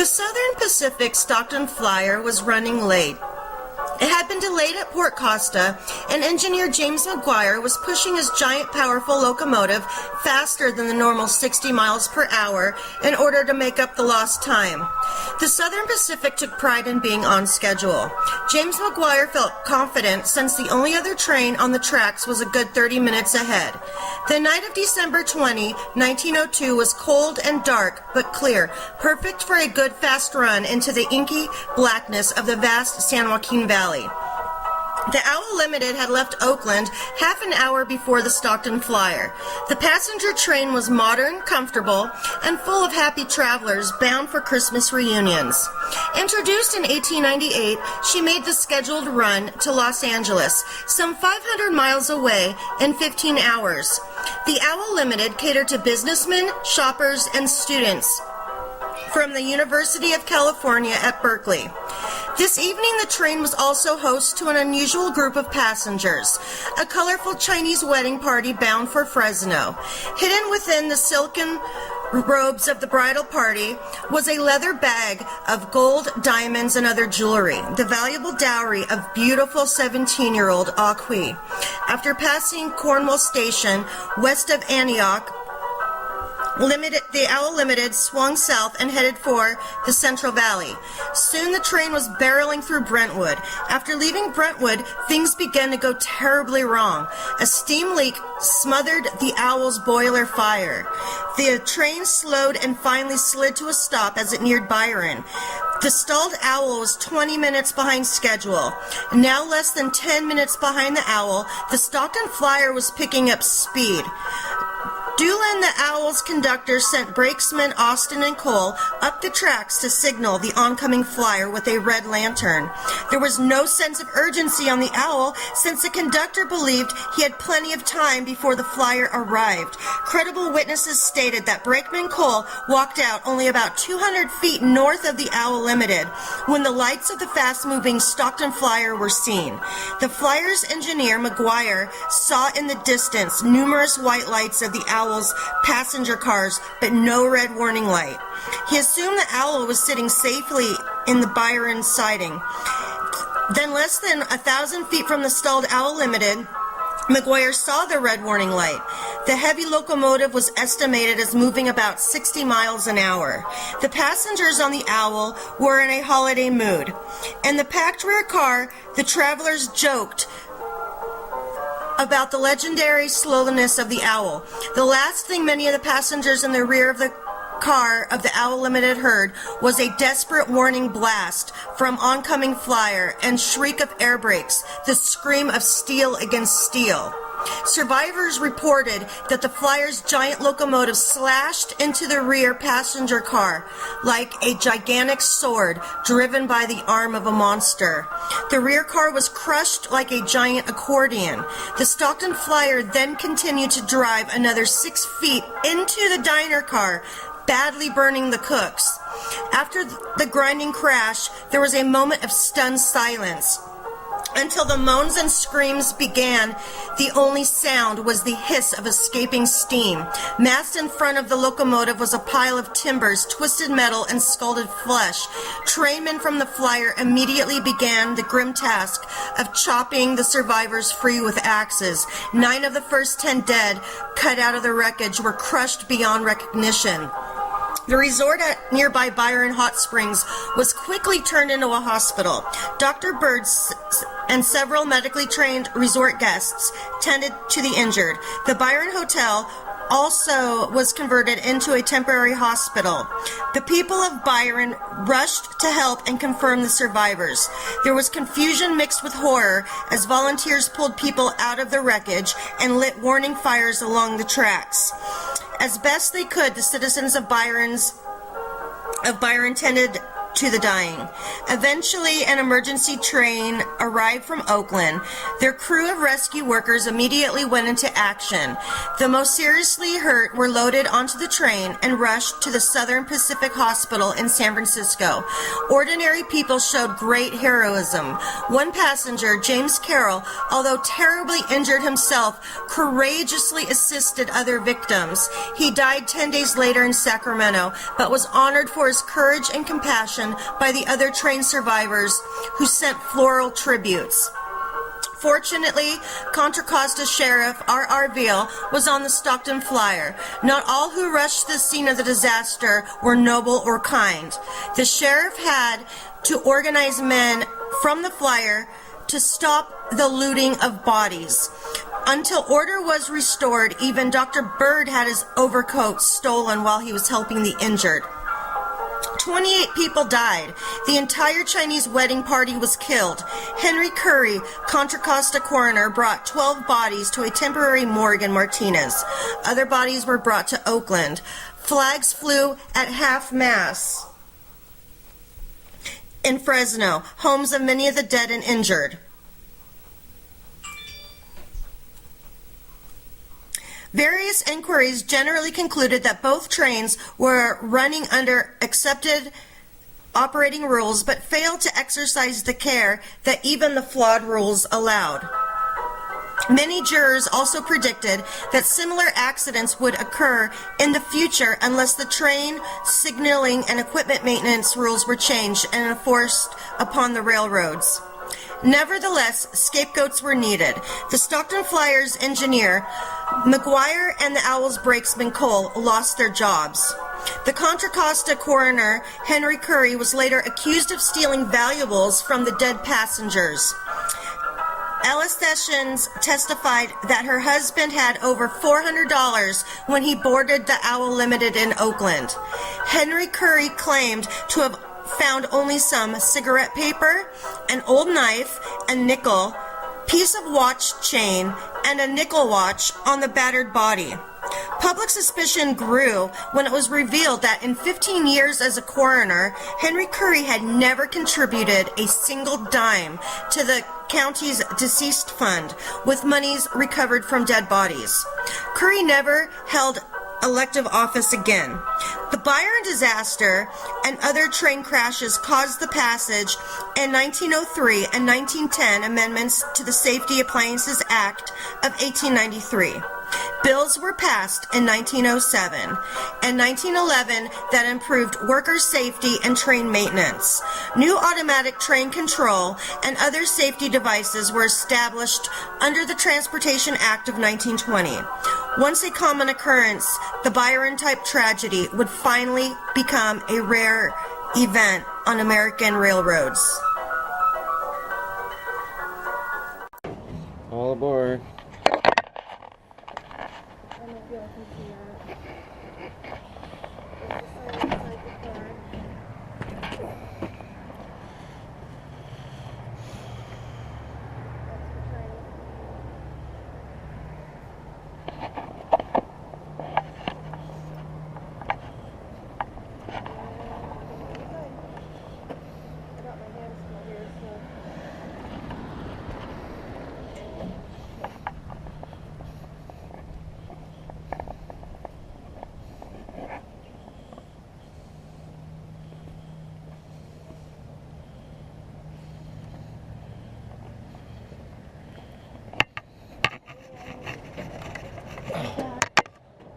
The Southern Pacific Stockton Flyer was running late. It had been delayed at Port Costa, and engineer James McGuire was pushing his giant, powerful locomotive faster than the normal 60 miles per hour in order to make up the lost time. The Southern Pacific took pride in being on schedule. James McGuire felt confident since the only other train on the tracks was a good 30 minutes ahead. The night of December 20, 1902 was cold and dark, but clear, perfect for a good fast run into the inky blackness of the vast San Joaquin Valley. The Owl Limited had left Oakland half an hour before the Stockton Flyer. The passenger train was modern, comfortable, and full of happy travelers bound for Christmas reunions. Introduced in 1898, she made the scheduled run to Los Angeles, some 500 miles away, in 15 hours. The Owl Limited catered to businessmen, shoppers, and students from the University of California at Berkeley. This evening, the train was also host to an unusual group of passengers, a colorful Chinese wedding party bound for Fresno. Hidden within the silken robes of the bridal party was a leather bag of gold, diamonds, and other jewelry, the valuable dowry of beautiful 17-year-old Ah Kui. After passing Cornwall Station, west of Antioch, the Owl Limited swung south and headed for the Central Valley. Soon the train was barreling through Brentwood. After leaving Brentwood, things began to go terribly wrong. A steam leak smothered the Owl's boiler fire. The train slowed and finally slid to a stop as it neared Byron. The stalled Owl was 20 minutes behind schedule. Now less than 10 minutes behind the Owl, the Stockton Flyer was picking up speed. Doolin, the Owl's conductor, sent brakesmen Austin and Cole up the tracks to signal the oncoming flyer with a red lantern. There was no sense of urgency on the Owl since the conductor believed he had plenty of time before the flyer arrived. Credible witnesses stated that brakeman Cole walked out only about 200 feet north of the Owl Limited when the lights of the fast-moving Stockton Flyer were seen. The flyer's engineer, McGuire, saw in the distance numerous white lights of the Owl's passenger cars, but no red warning light. He assumed the Owl was sitting safely in the Byron siding. Then, less than 1,000 feet from the stalled Owl Limited, McGuire saw the red warning light. The heavy locomotive was estimated as moving about 60 miles an hour. The passengers on the Owl were in a holiday mood. In the packed rear car, the travelers joked about the legendary slowness of the Owl. The last thing many of the passengers in the rear of the car of the Owl Limited heard was a desperate warning blast from oncoming flyer and shriek of air brakes, the scream of steel against steel. Survivors reported that the flyer's giant locomotive slashed into the rear passenger car like a gigantic sword driven by the arm of a monster. The rear car was crushed like a giant accordion. The Stockton Flyer then continued to drive another 6 feet into the diner car, badly burning the cooks. After the grinding crash, there was a moment of stunned silence. Until the moans and screams began, the only sound was the hiss of escaping steam. Massed in front of the locomotive was a pile of timbers, twisted metal, and scalded flesh. Trainmen from the Flyer immediately began the grim task of chopping the survivors free with axes. 9 of the first 10 dead, cut out of the wreckage, were crushed beyond recognition. The resort at nearby Byron Hot Springs was quickly turned into a hospital. Dr. Birds and several medically trained resort guests tended to the injured. The Byron Hotel also was converted into a temporary hospital. The people of Byron rushed to help and confirm the survivors. There was confusion mixed with horror as volunteers pulled people out of the wreckage and lit warning fires along the tracks. As best they could, the citizens of Byron tended to the dying. Eventually, an emergency train arrived from Oakland. Their crew of rescue workers immediately went into action. The most seriously hurt were loaded onto the train and rushed to the Southern Pacific Hospital in San Francisco. Ordinary people showed great heroism. One passenger, James Carroll, although terribly injured himself, courageously assisted other victims. He died 10 days later in Sacramento, but was honored for his courage and compassion by the other train survivors who sent floral tributes. Fortunately, Contra Costa Sheriff R.R. Veal was on the Stockton Flyer. Not all who rushed the scene of the disaster were noble or kind. The sheriff had to organize men from the Flyer to stop the looting of bodies. Until order was restored, even Dr. Bird had his overcoat stolen while he was helping the injured. 28 people died. The entire Chinese wedding party was killed. Henry Curry, Contra Costa coroner, brought 12 bodies to a temporary morgue in Martinez. Other bodies were brought to Oakland. Flags flew at half-mast in Fresno, homes of many of the dead and injured. Various inquiries generally concluded that both trains were running under accepted operating rules, but failed to exercise the care that even the flawed rules allowed. Many jurors also predicted that similar accidents would occur in the future unless the train signaling and equipment maintenance rules were changed and enforced upon the railroads. Nevertheless, scapegoats were needed. The Stockton Flyers engineer, McGuire, and the Owls brakesman Cole lost their jobs. The Contra Costa coroner, Henry Curry, was later accused of stealing valuables from the dead passengers. Alice Sessions testified that her husband had over $400 when he boarded the Owl Limited in Oakland. Henry Curry claimed to have found only some cigarette paper, an old knife, a nickel, piece of watch chain, and a nickel watch on the battered body. Public suspicion grew when it was revealed that in 15 years as a coroner, Henry Curry had never contributed a single dime to the county's deceased fund with monies recovered from dead bodies. Curry never held elective office again. The Byron disaster and other train crashes caused the passage in 1903 and 1910 amendments to the Safety Appliances Act of 1893. Bills were passed in 1907 and 1911 that improved worker safety and train maintenance. New automatic train control and other safety devices were established under the Transportation Act of 1920. Once a common occurrence, the Byron-type tragedy would finally become a rare event on American railroads. All aboard.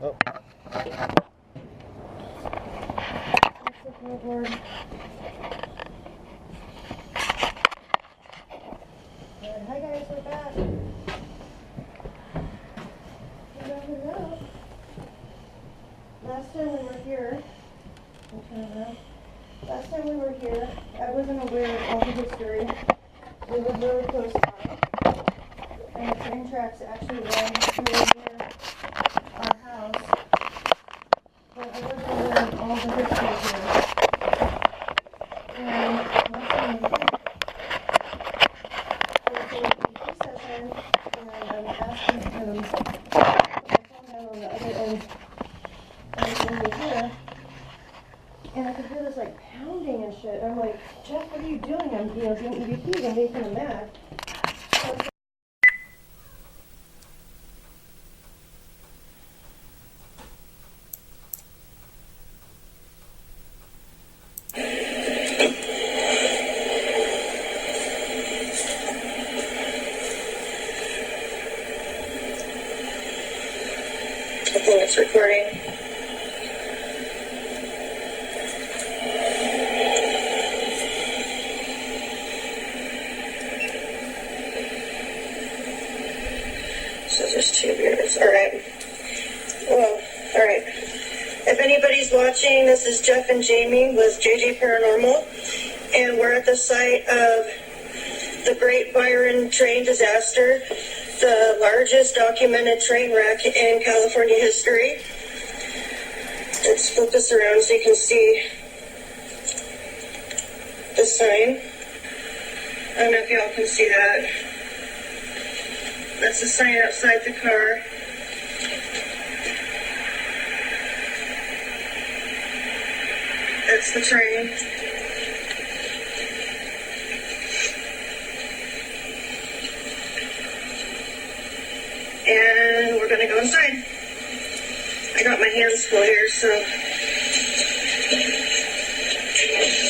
Oh. Good. Hi guys, we're back. Hello. Last time we were here, I wasn't aware of all the history. We were really close by, and the train tracks actually ran through near our house, but I wasn't aware of all the history here. And last time we were here, session, and I was asking him, I found out on the other end, and he was here, and I could hear this like pounding and shit. I'm Jeff, what are you doing? I'm, doing EVPs. I'm being kind of mad. I think it's recording. So there's 2 beers. All right. Well, all right. If anybody's watching, this is Jeff and Jamie with JJ Paranormal, and we're at the site of the Great Byron Train Disaster, the largest documented train wreck in California history. Let's flip this around so you can see the sign. I don't know if y'all can see that. That's the sign outside the car. That's the train. And we're gonna go inside. I got my hands full here, so.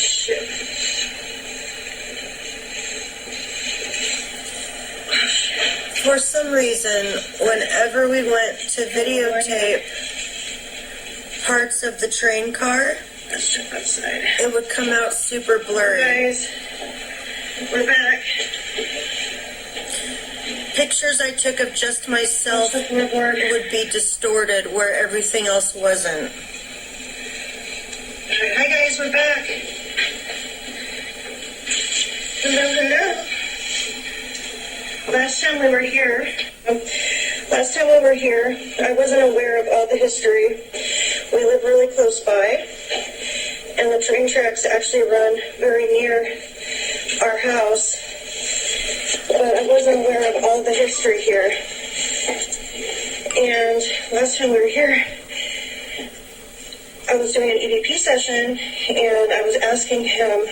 Shit. For some reason, whenever we went to videotape parts of the train car, let's jump outside, it would come out super blurry. Hey guys, we're back. Pictures I took of just myself would be distorted where everything else wasn't. Hi guys, we're back. Hello. Last time we were here, I wasn't aware of all the history. We live really close by, and the train tracks actually run very near our house. But I wasn't aware of all the history here. And last time we were here, I was doing an EVP session, and I was asking him,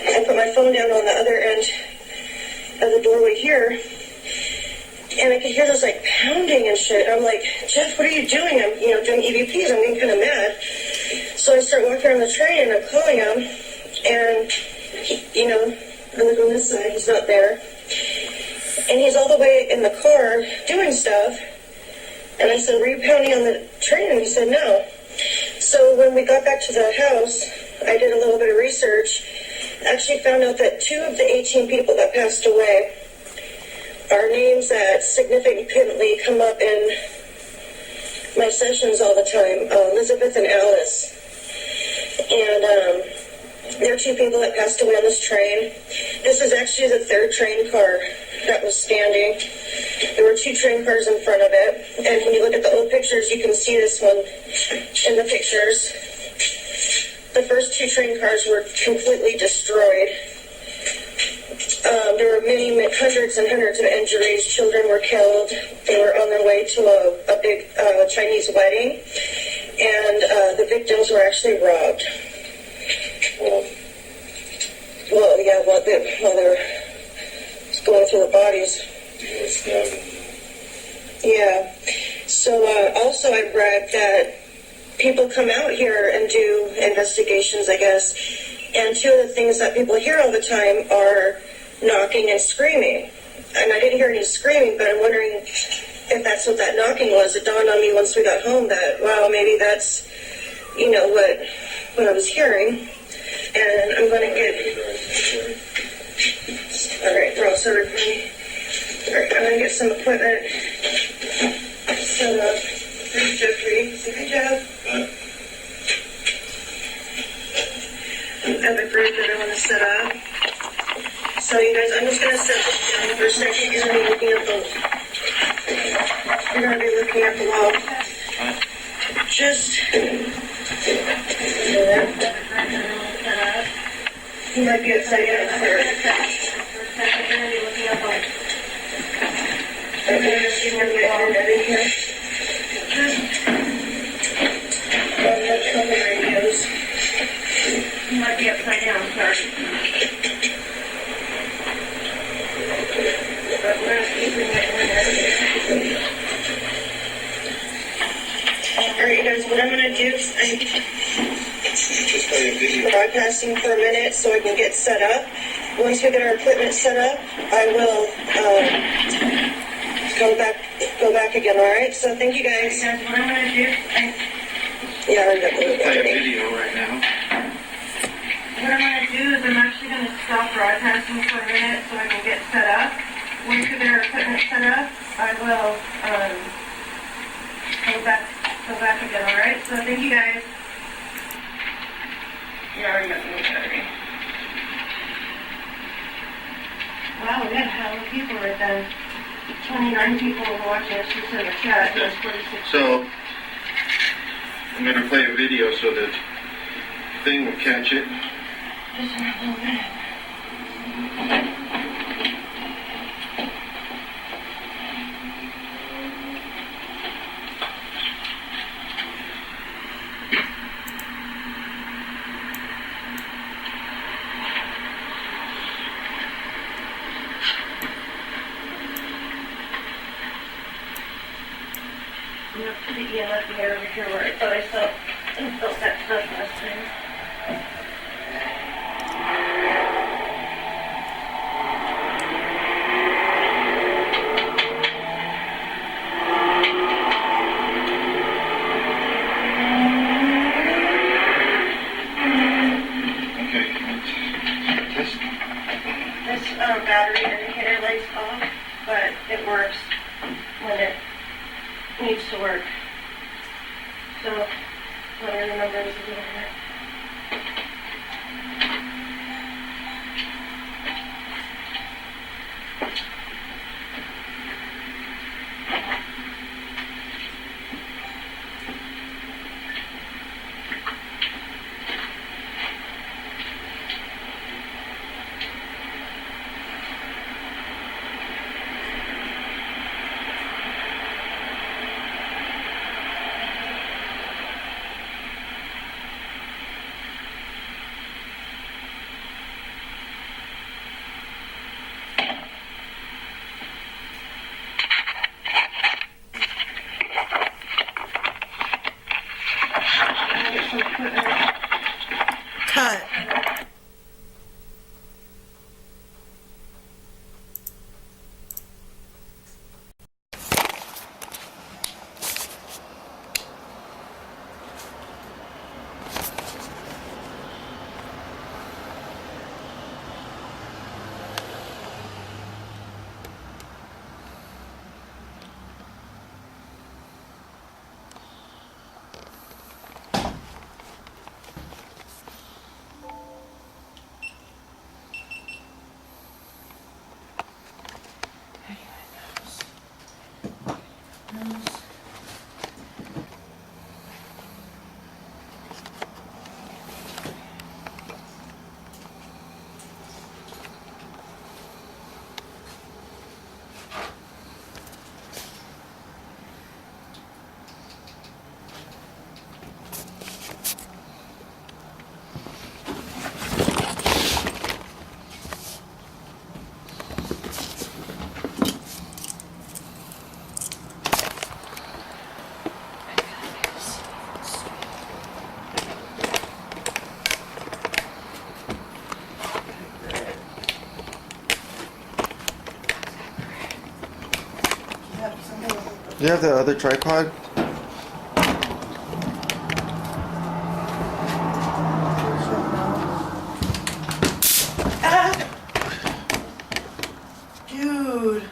I put my phone down on the other end of the doorway here, and I could hear this like pounding and shit. I'm like, Jeff, what are you doing? I'm, doing EVPs. I'm getting kind of mad. So I start walking around the train, and I'm calling him, and he, I look on this side, he's not there. And he's all the way in the car doing stuff. And I said, were you pounding on the train? And he said, no. So when we got back to the house, I did a little bit of research. Actually found out that 2 of the 18 people that passed away are names that significantly come up in my sessions all the time. Elizabeth and Alice. And there are 2 people that passed away on this train. This is actually the 3rd train car that was standing. There were 2 train cars in front of it. And when you look at the old pictures, you can see this one in the pictures. The first 2 train cars were completely destroyed. There were hundreds and hundreds of injuries. Children were killed. They were on their way to a big Chinese wedding. And the victims were actually robbed. While they were going through the bodies. Yeah. So also I read that people come out here and do investigations, I guess, and 2 of the things that people hear all the time are knocking and screaming. And I didn't hear any screaming, but I'm wondering if that's what that knocking was. It dawned on me once we got home that, wow, maybe that's, what I was hearing. And I'm going to get... All right, they're all set up for me. All right, I'm going to get some equipment set up. There's Jeffrey. Say hi, Jeff. I have a group that I want to set up. So you guys, I'm just going to set this down for a second. You're going to be looking at the wall. Just... He might be upside down there. I'm going to see him get internet in here. There he goes. He might be upside down, sorry. Alright, you guys, what I'm gonna do is I'm broadcasting for a minute so I can get set up. Once we get our equipment set up, I will go back again, alright? So thank you guys. What I'm gonna do, yeah, I'm gonna play a video right now. What I'm gonna do is I'm actually gonna stop broadcasting for a minute so I can get set up. Once we get our equipment set up, I will go back again, alright? So thank you guys. Yeah, I already got the new battery. Wow, we got a hell of people right then. 29 people watching us just in the chat. That's 46. So, I'm going to play a video so the thing will catch it. Just a little bit. I'm going to put the EMF meter over here where I thought I felt that stuff last time. This battery indicator lights off, but it works when it needs to work. So, whatever the number is over here. Cut. Do you have the other tripod? Dude.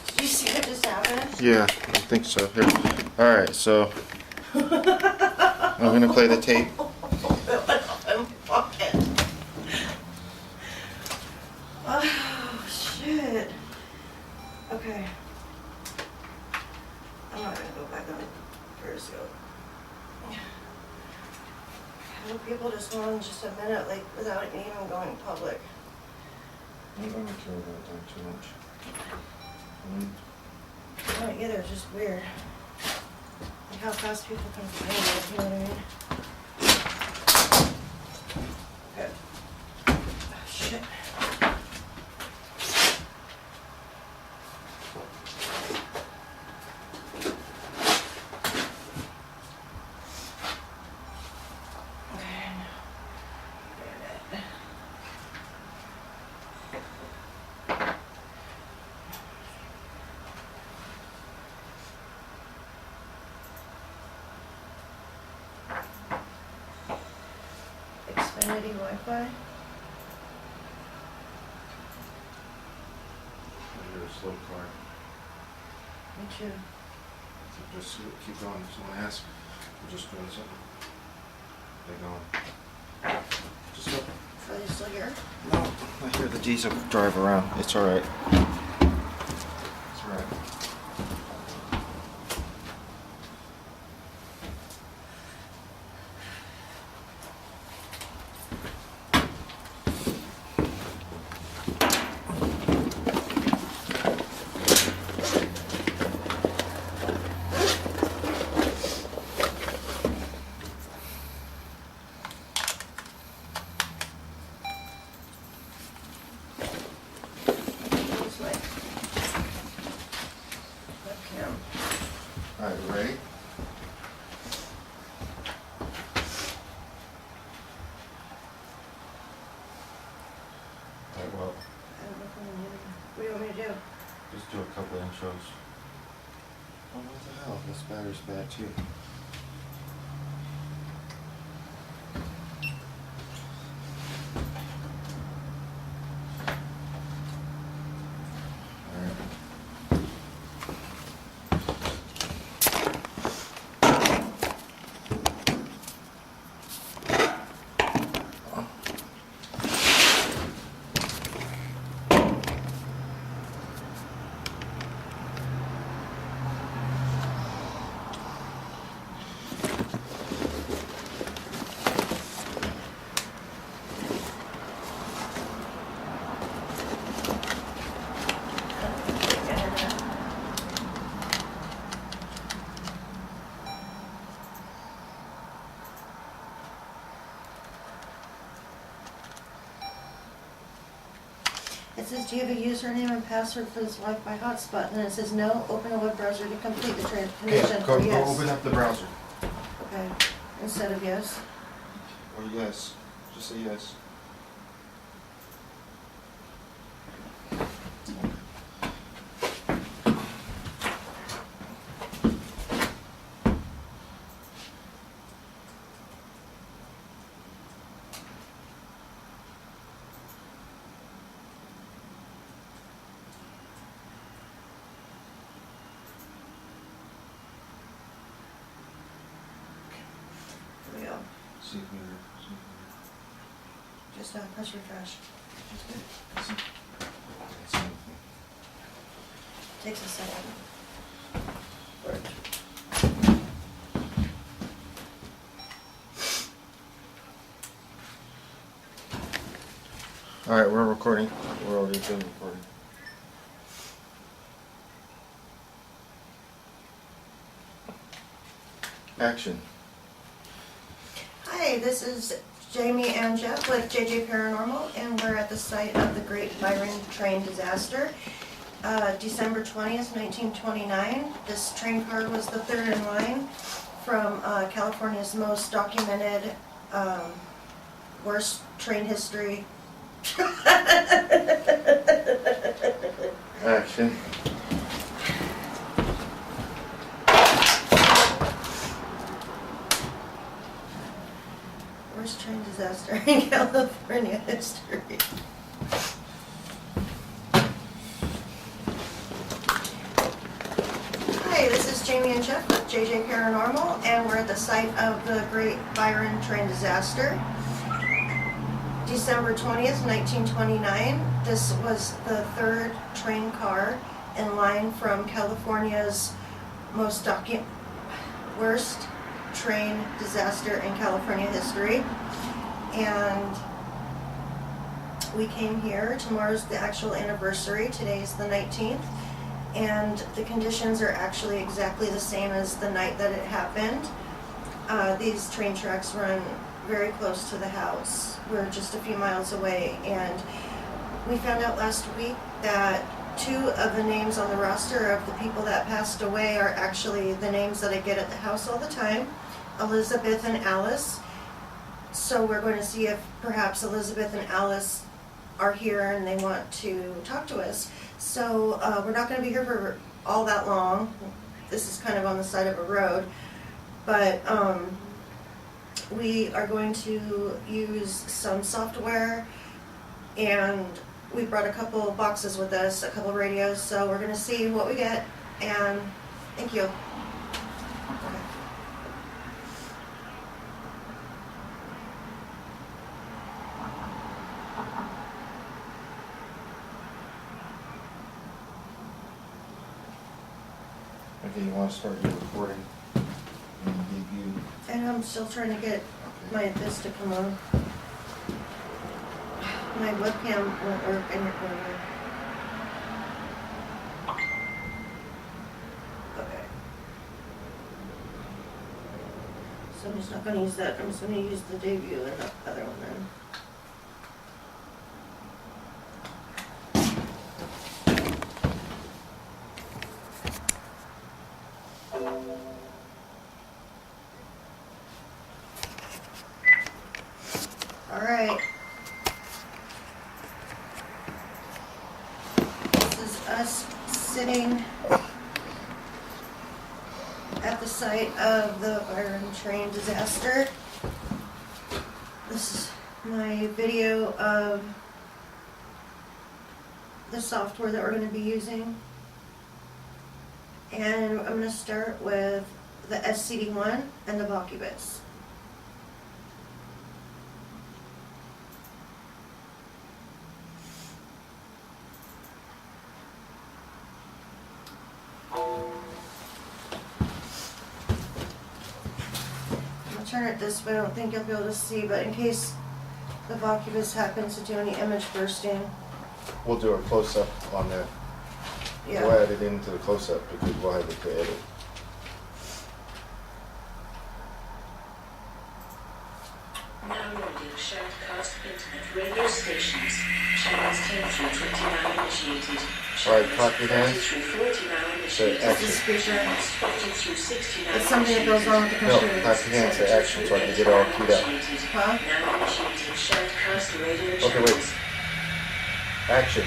Did you see what just happened? Yeah, I think so. Here. Alright, so I'm going to play the tape. Oh, shit. Okay. I'm not gonna go back on Periscope. I hope people just go on just a minute, like, without it even going public. I don't care about that too much. I don't either, it's just weird. Like how fast people can find it, you know what I mean? Okay. Oh, shit. proximity Wi-Fi. I hear a slow car. Me too. So just keep going. If someone asks, we're just doing something. They're going. Just go. So you still here? No, I hear the diesel drive around. It's all right. It's all right. This way. Webcam. All right, you ready? All right, well, I don't know if I'm gonna do it. What do you want me to do? just do a couple of intros. Oh, what the hell? This battery's bad too. All right. It says, do you have a username and password for this Wi-Fi hotspot? And then it says, no, open a web browser to complete the Okay, connection. go Yes. open up the browser. Okay, instead of yes. Or yes. Just say yes. Here we go. See if we're. Just press refresh. Takes a second. Word. All right, we're recording. We're already been recording. Action. Hi, this is Jamie and Jeff with JJ Paranormal, and we're at the site of the Great Byron Train Disaster. December 20th, 1929. This train car was the third in line from California's most documented worst train history. Action. Worst train disaster in California history. Hi, this is Jamie and Jeff with JJ Paranormal, and we're at the site of the Great Byron Train Disaster. December 20th, 1929. This was the third train car in line from California's worst train disaster in California history. And we came here. Tomorrow's the actual anniversary. Today's the 19th. And the conditions are actually exactly the same as the night that it happened. These train tracks run very close to the house. We're just a few miles away, and we found out last week that 2 of the names on the roster of the people that passed away are actually the names that I get at the house all the time, Elizabeth and Alice. So we're going to see if perhaps Elizabeth and Alice are here and they want to talk to us. So we're not going to be here for all that long. This is kind of on the side of a road, but we are going to use some software, and we brought a couple boxes with us, a couple radios, so we're going to see what we get, and thank you. Okay. Okay, you want to start your recording? You, And I'm still trying to get this to come on. My webcam won't work in your corner. Okay. So I'm just not going to use that. I'm just going to use the debut and the other one then. All right. This is us sitting at the site of the Byron Train Disaster. This is my video of the software that we're going to be using. And I'm going to start with the SCD-1 and the Vocubus. I'll turn it this way. I don't think you'll be able to see, but in case the Vocubus happens to do any image bursting. we'll do a close-up on that. Yeah. We'll add it into the close-up because we'll have it to edit. Downloading shared cast internet radio stations. Channels 10 through 29 initiated. Alright, clap your hands. 30 through 49 Say initiated. action. This is speaker. Channels 40 through 69 It's something that goes on with the No, computer. clap your hands, say action so I can get it all keyed up. Huh? Now initiating shared cast radio Okay, wait. channels. Action.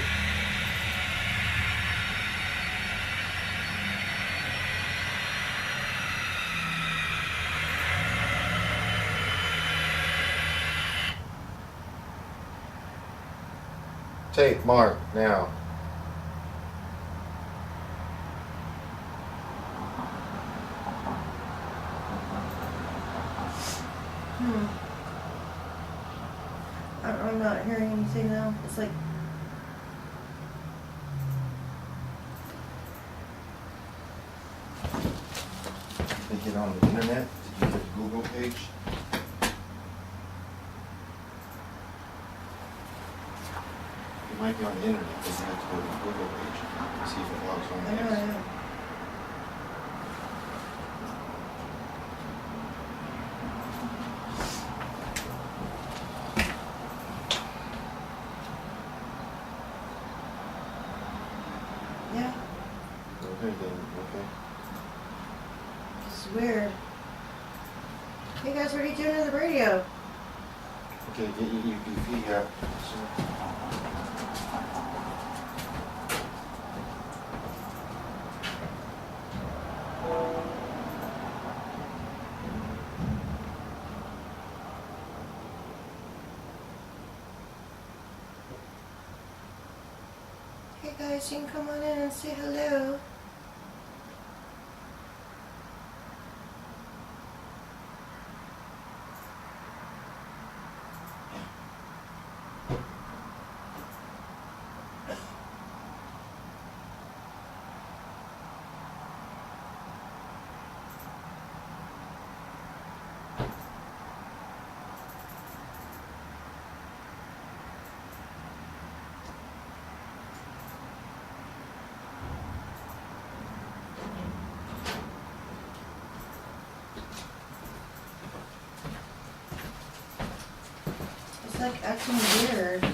Tape, mark, now. I'm not hearing anything now. It's like, They get on the internet. Did you get a Google page? It might be on the internet, but you have to go to the Google page and see if it logs on I know, there. I know. Yeah, Okay, then, okay. it's weird. Hey guys, what are you doing to the radio? Okay, get your feet out. So, Hey guys, you can come on in and say hello. It's like acting weird.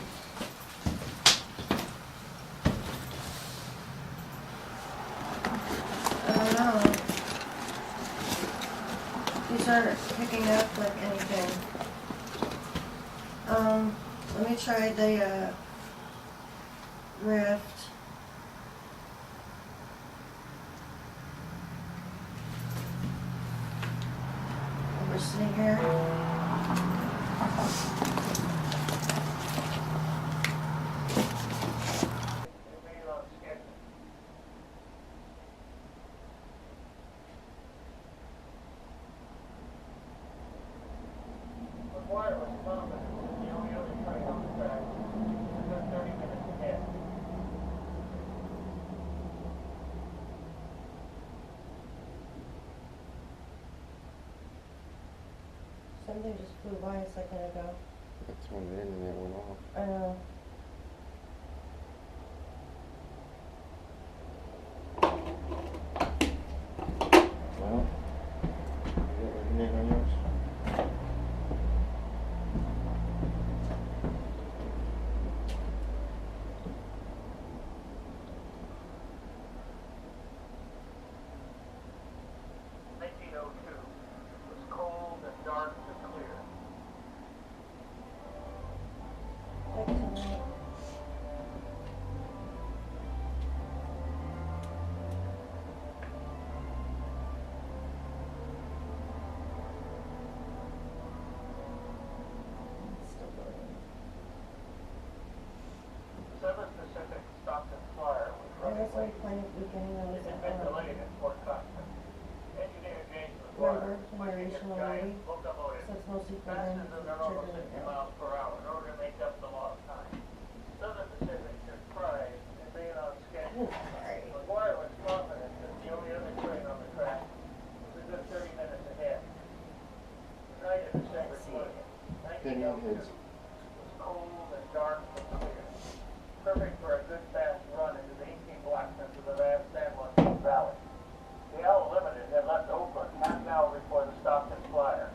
I don't know. These aren't picking up like anything. Let me try the Rift. We're sitting here. Something just flew by a second ago. That's when the internet went off. I know. Well, you got internet on yours? Excellent. Still loading. 7 Pacific Stockton Flyer was I running guess I'm late. playing at the beginning of It this. had been delayed at Port Costa. Engineer James Remember, McGuire pushing his generational giant already? locomotive So it's mostly for them. faster than their normal 60 miles per hour in order to make up the lost time. Southern Pacific took pride in being on schedule. Sorry. McGuire was confident that the only other train on the track was a good 30 minutes ahead. The night of December 20th, 1902 was cold and dark and clear. Perfect for a good fast run into the inky blackness of the vast San Joaquin Valley. The Owl Limited had left Oakland half an hour before the Stockton Flyer.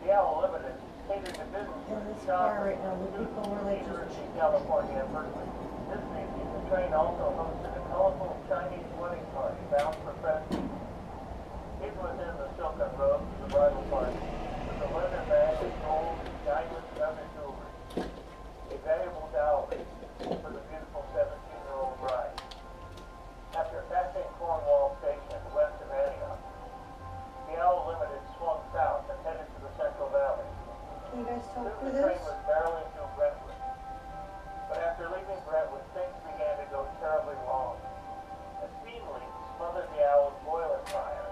The Owl Limited catered to business In this car right now, the people were like University just... of California and Berkeley. This evening, the train also hosted a colorful Chinese wedding party bound for prestige. Hid within the silken robes of the bridal party was a leather bag of gold, diamonds, and other jewelry. A valuable dowry for the beautiful 17-year-old bride. After passing Cornwall Station west of Antioch, the Owl Limited swung south and headed to the Central Valley. Can you guys talk Soon for the train this? was barreling through Brentwood. But after leaving Brentwood, things began to go terribly wrong. A steam leak smothered the Owl's boiler fire.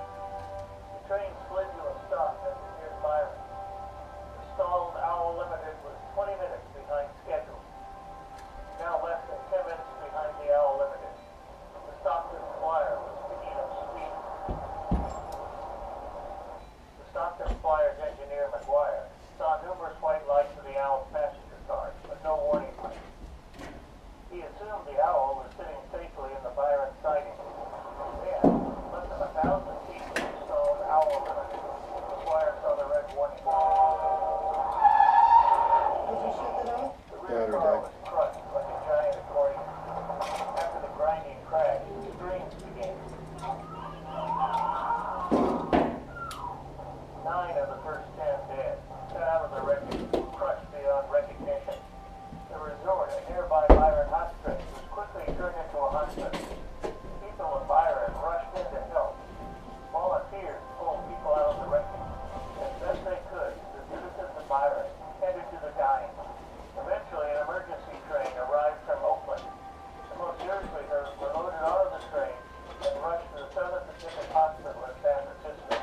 The train slid to a stop as it neared Byron. The stalled Owl Limited was 20 minutes behind schedule. Now less than 10 minutes behind the Owl Limited. The Stockton Flyer was picking up speed. The Stockton Flyer's engineer, McGuire, saw numerous white lights of the Owl's passenger cars, but no warning lights. He assumed the Owl was sitting safely in the Byron siding. Then, less than 1,000 feet from the stalled Owl Limited, McGuire saw the red warning light. Did you shut that off? The rear car was crushed like a giant accordion. After the grinding crash, screams began. 9 of the first 10 dead, cut out of the wreckage, crushed beyond recognition. The resort at nearby Byron Hot Springs was quickly turned into a hospital. People in Byron rushed in to help. Volunteers pulled people out of the wreckage. As best they could, the citizens of Byron tended to the dying. Eventually, an emergency train arrived from Oakland. The most seriously hurt were loaded onto the train and rushed to the Southern Pacific Hospital in San Francisco.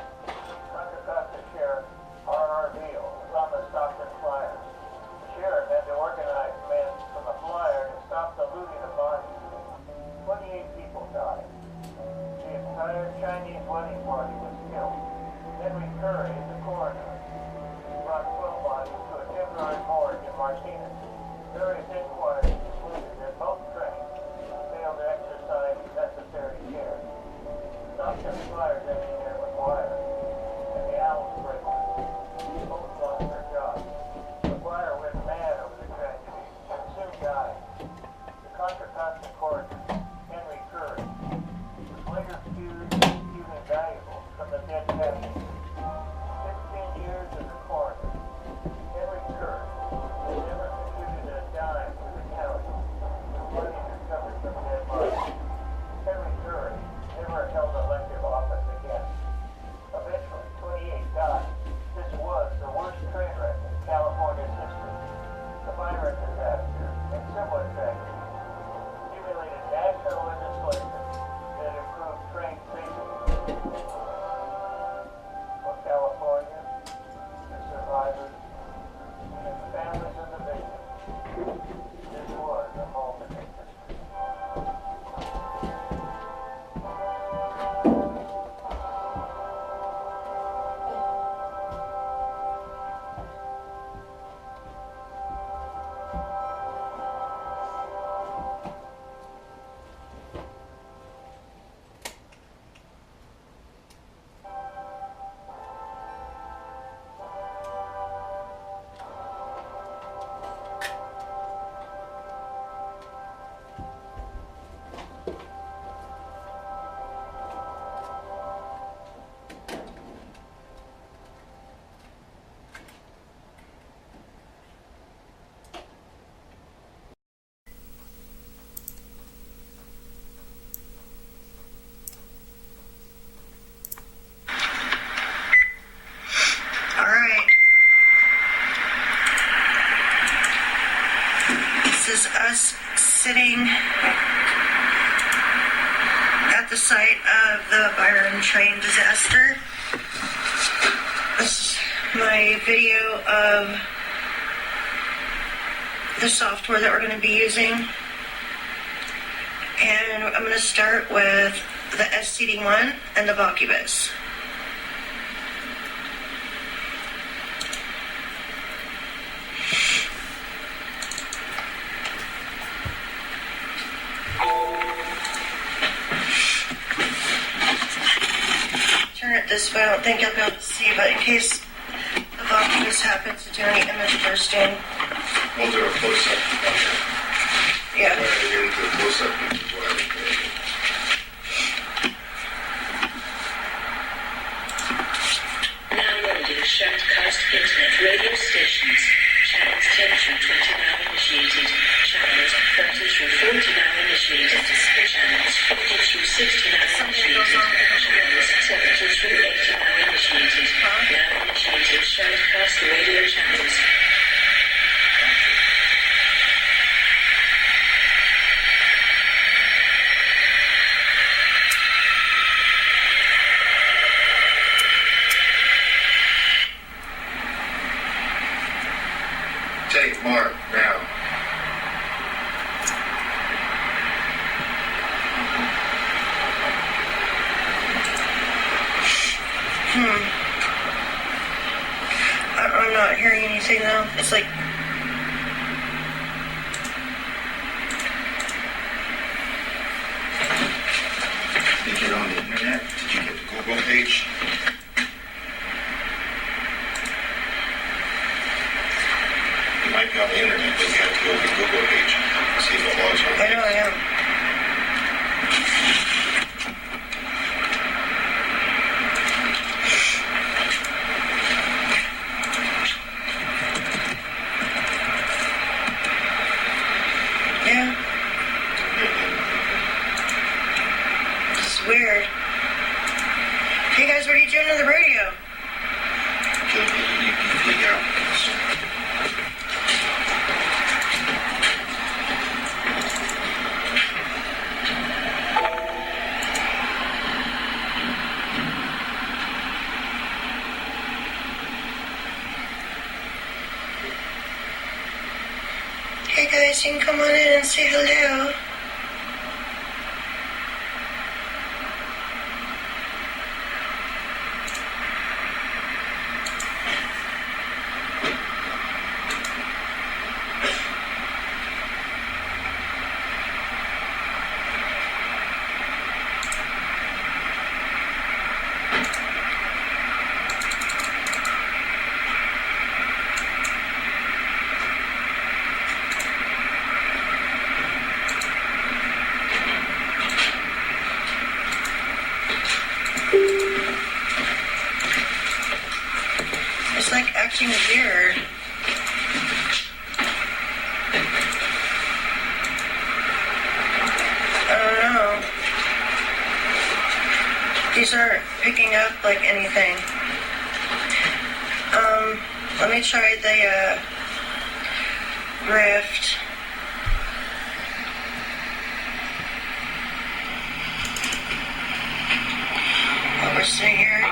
Contra Costa Sheriff R.R. Veal was on the Stockton Flyer. The sheriff had to organize men from the flyer to stop the looting of bodies. 28 people died. The entire Chinese wedding party was killed. Henry Curry, the coroner, brought 12 bodies to a temporary morgue in Martinez. Various inquiries concluded that both trains failed to exercise necessary care. Stockton Flyer's engineer McGuire and the Owl's brakeman both lost their jobs. McGuire went mad over the tragedy and soon died. The Contra Costa coroner, Henry Curry, was later accused of stealing valuables from the dead passengers. 15 years as a coroner, Henry Curry had never contributed a dime to the county with money recovered from dead bodies. Henry Curry never held elective office again. Eventually, 28 died. This was the worst train wreck in California's history. The Byron disaster and similar tragedies stimulated national legislation that improved train safety. For California, at the site of the Byron Train Disaster. This is my video of the software that we're going to be using. And I'm going to start with the SCD-1 and the Vocubus. Turn it this way. I don't think you'll be able to see, but in case the Vocubus happens to do any image bursting. We'll do a close-up. Yeah. We're going to get into a close-up. Now loading Shoutcast Internet radio stations. Channels 10 through 29 initiated. Channels 30 through 49 initiated. Channels 50 through 69 initiated. Channels 70 through 89 initiated. Now initiated Shoutcast radio channels. Take Mark now. I'm not hearing anything though. It's like Did you get on the internet? Did you get the Google page? You might be on the internet, but you have to go to the Google page and see if it logs on. I know I am. Yeah. This is weird. Hey guys, what are you doing to the radio? You freak out. Hey guys, you can come on in and say hello. It's like acting weird. I don't know. These aren't picking up like anything. Let me try the Rift. While we're sitting here.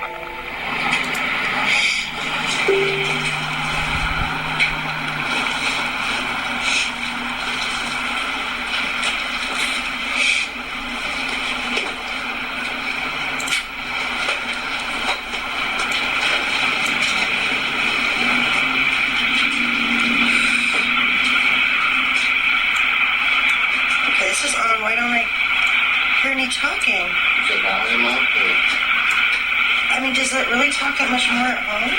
Okay, this is on. Why don't I hear any talking? Is the volume up? I mean, does it really talk that much more at home?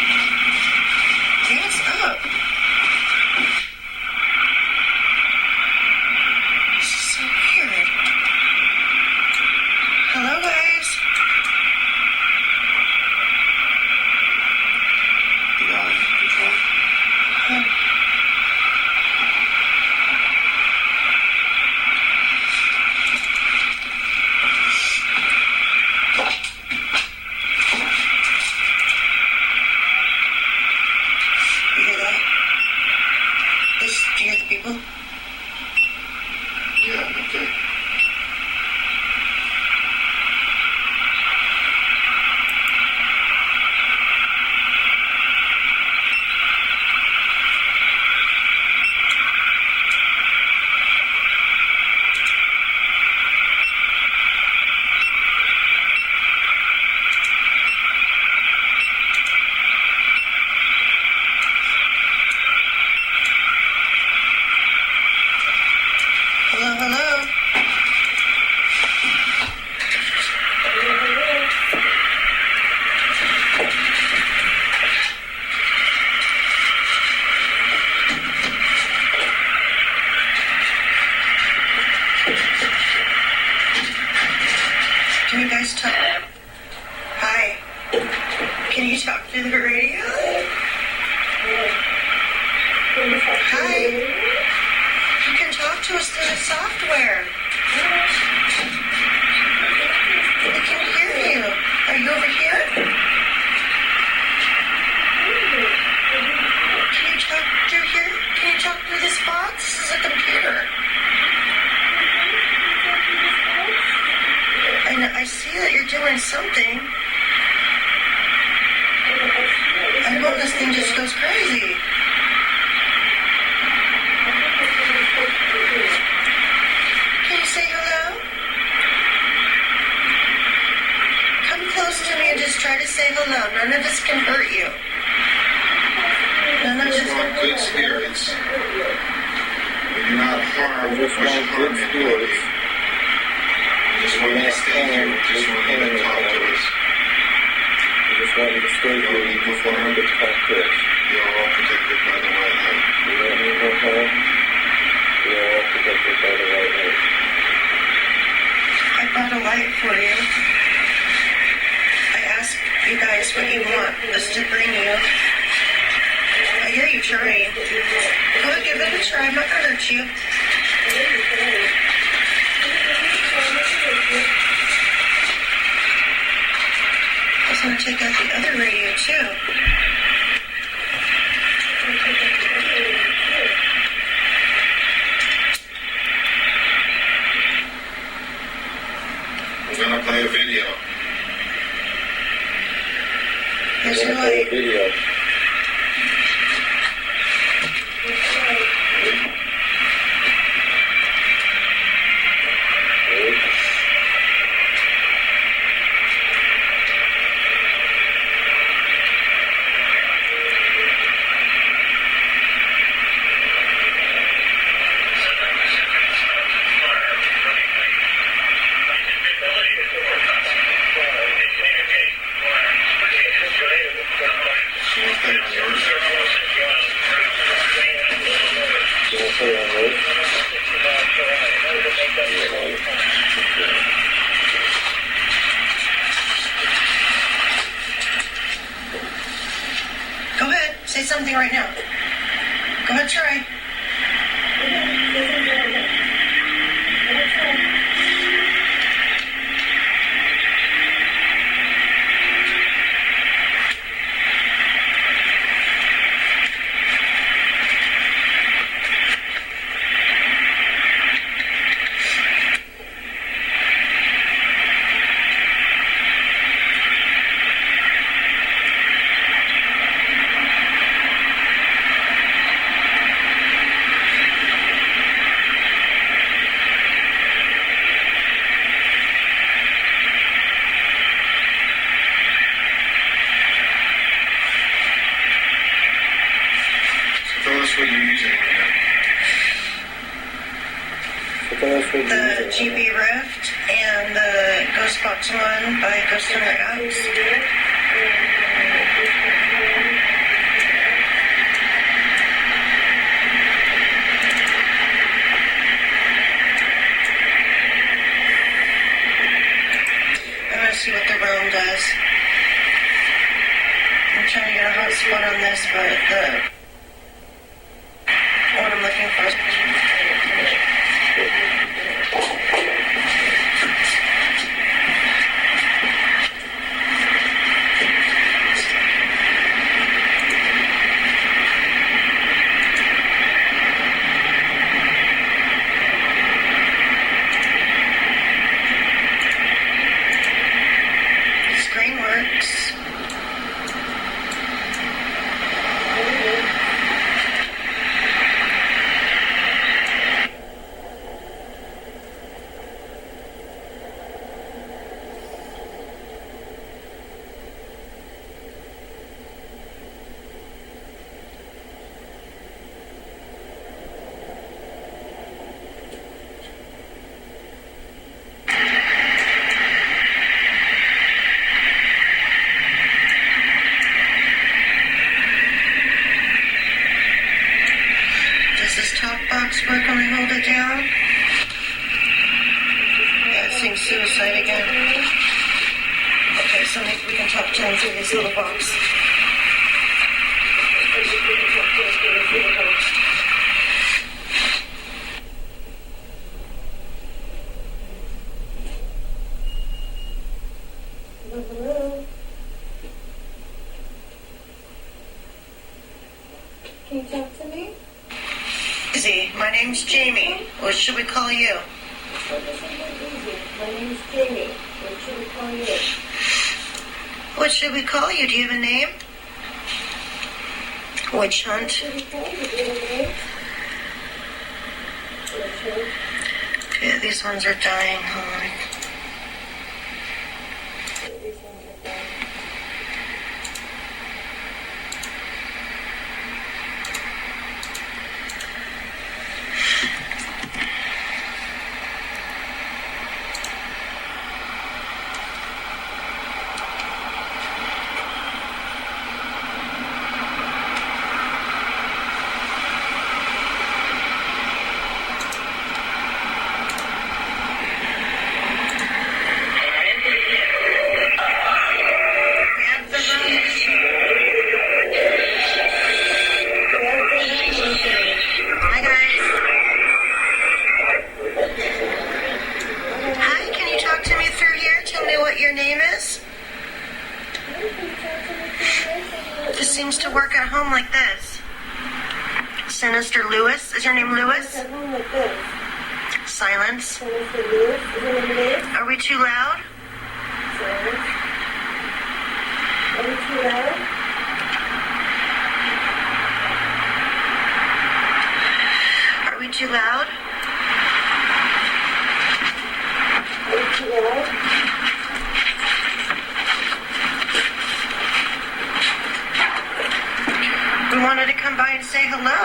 Yeah, it's up. This is so weird. Hello, guys. The volume control? You hear that? Do you hear the people? Yeah, okay. Hello? Can you guys talk? Hi. Can you talk through the radio? Hi. You can talk to us through the software. We can hear you. Are you over here? Can you talk through here? Can you talk through this box? This is a computer. I see that you're doing something. I know this thing just goes crazy. Can you say hello? Come close to me and just try to say hello. None of this can hurt you. None of this You want good spirits. When you're not harmed, push harm anybody. Just want you to stay here. Just want you to talk to us. I just want you to stay here. You just want you to talk to us. You're all protected by the white light. You don't need no help. We are all protected by the white light. I brought a light for you. I asked you guys what you want us to bring you. I hear you trying. Go and give it a try. I'm not going to hurt you. I was going to take out the other radio, too. We're gonna play a video. Here's We're your going to play a light. video. Ready? You want to play on yours? You want to play on yours? Go ahead. Say something right now. Go ahead, try. Tell us what you're using right now. So tell us what The you're using. GB Rift and the GhostBox one by Ghost Hunter Apps. I want to see what the realm does. I'm trying to get a hot spot on this, but what I'm looking for is the screen works. attempting suicide again. Okay, so maybe we can talk to him through this little box. Hello? Can you talk to me? Easy, my name's Jamie. What should we call you? What is easy? My name is Jamie. What should we call you? What should we call you? Do you have a name? Witch hunt. What should we call you? Do you have a name? Richard. Yeah, these ones are dying. Hold on. These ones are done. Hi, guys. Hi, can you talk to me through here? Tell me what your name is. This seems to work at home like this. Sinister Lewis. Is your name Lewis? At home like this. Silence. Sinister Lewis. Is your name Liz? Are we too loud? Silence. Are we too loud? Are we too loud? Are we too loud? We wanted to come by and say hello.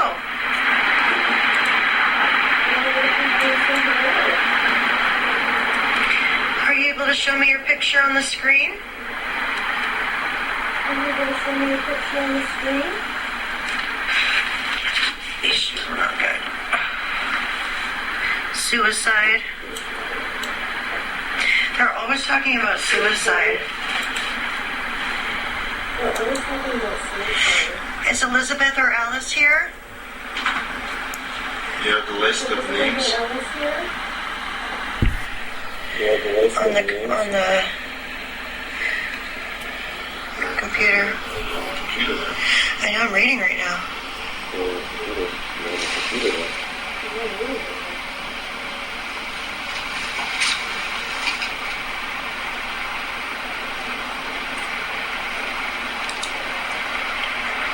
Are you able to show me your picture on the screen? Are you going to show me a picture on the screen? These shoes are not good. Suicide. They're always talking about suicide. Well, I was talking about suicide. Is Elizabeth or Alice here? You have the list of names. Alice here? You have the list On of names? the computer. Computer there. I know I'm reading right now. Computer there.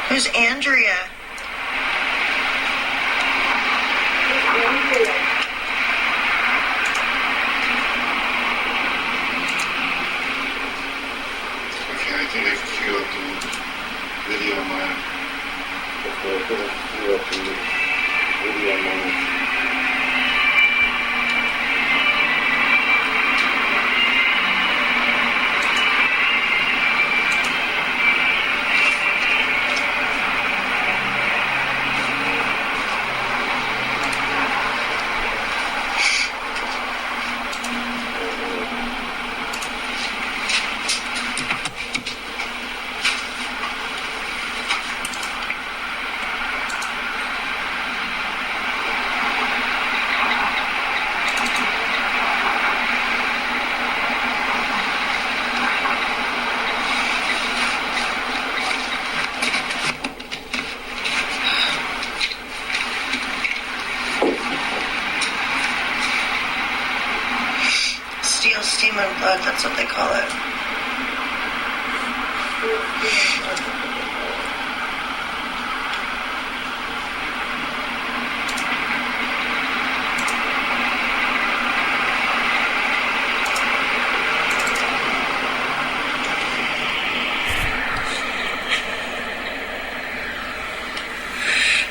Who's Andrea? Okay, I think I can queue up the video on mine. Video mine. Steel, steam, and blood. That's what they call it.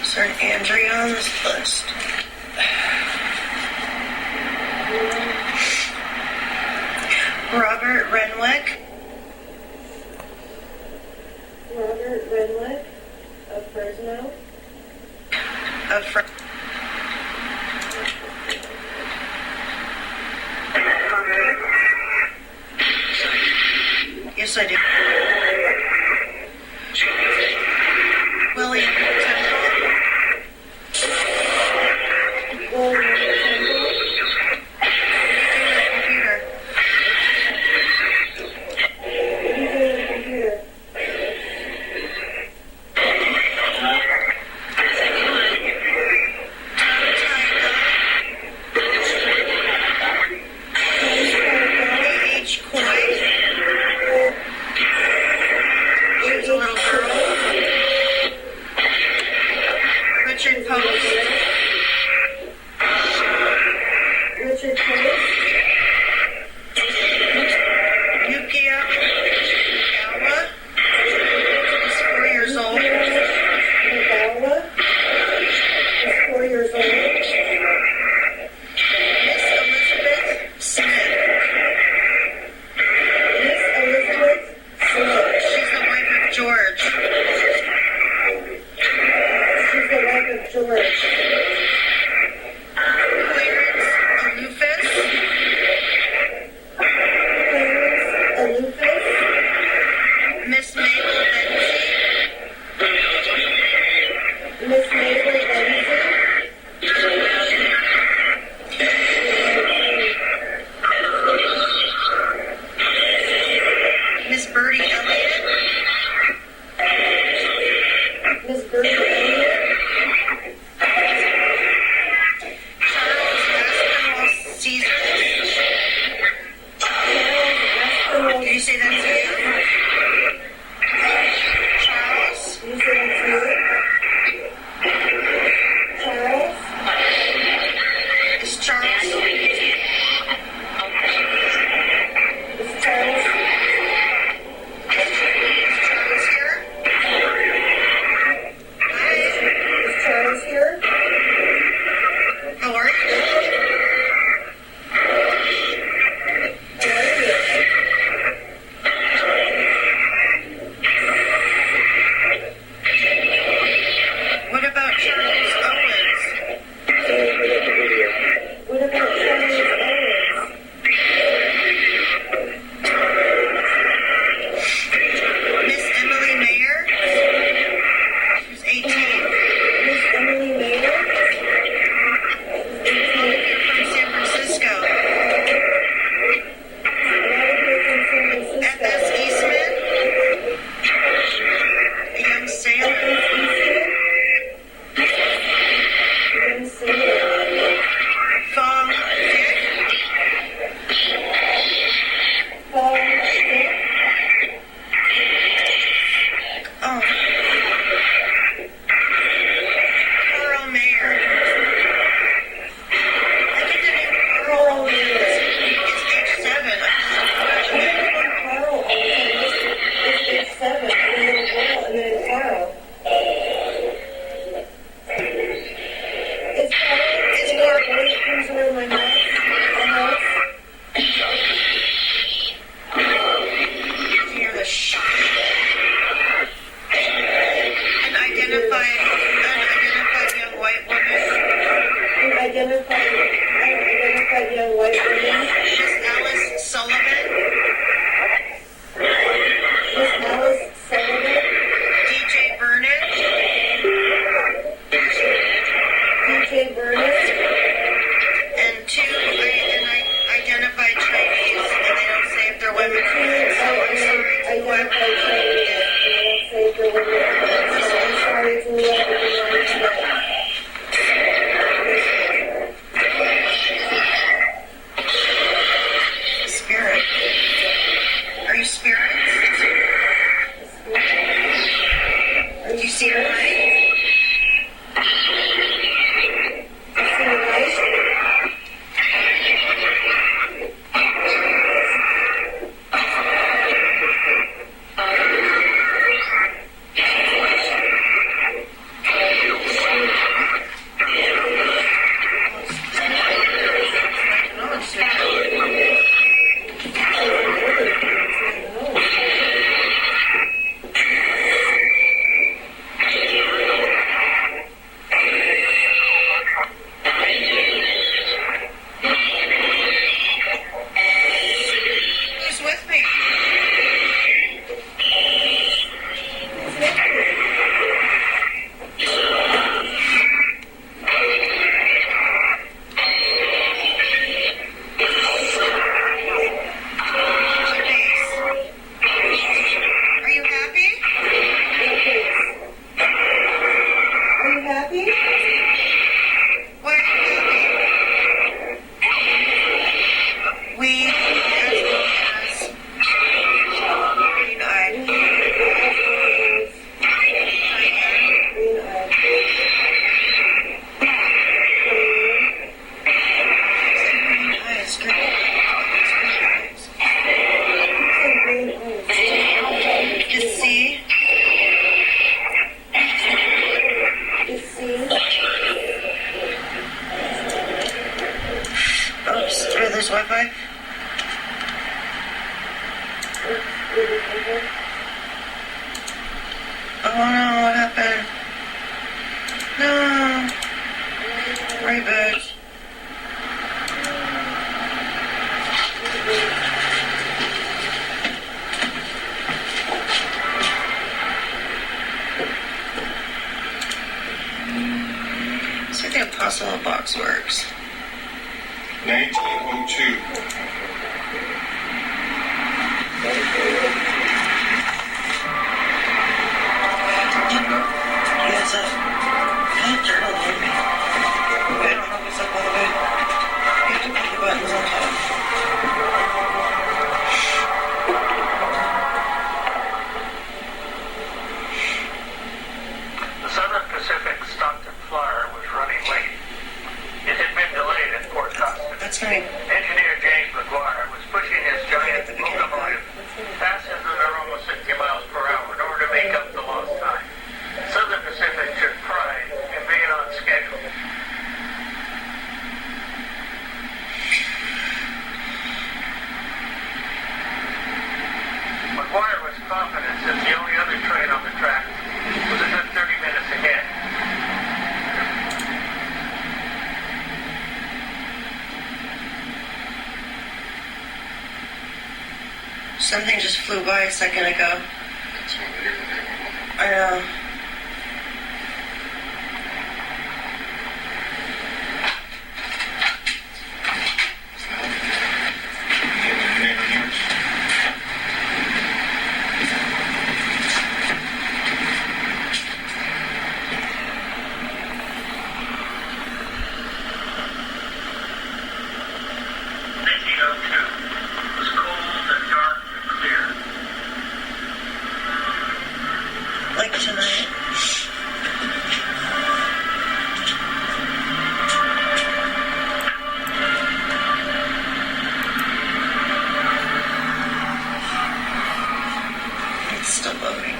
Is there an Andrea on this list? Robert Renwick. Robert Renwick of Fresno. course I do. William Temple. Ruby, as green-eyed. There's Wi-Fi. Oh no, what happened? No. Reboot. Let's see if the Apostle box works. 1902. Yeah, it's up. I don't know if it's up all the way. You have to click the buttons on top. The Southern Pacific Stockton Flyer was running late. It had been delayed at Port Costa. That's right. Engineer James McGuire was pushing his giant locomotive faster than almost 60 miles per hour in order to make up the lost time. Southern Pacific took pride in being on schedule. McGuire was confident that the only other train on the track was a good 30 minutes ahead. Something just flew by a second ago. That's what the internet went on. I know. Like tonight. It's still loading.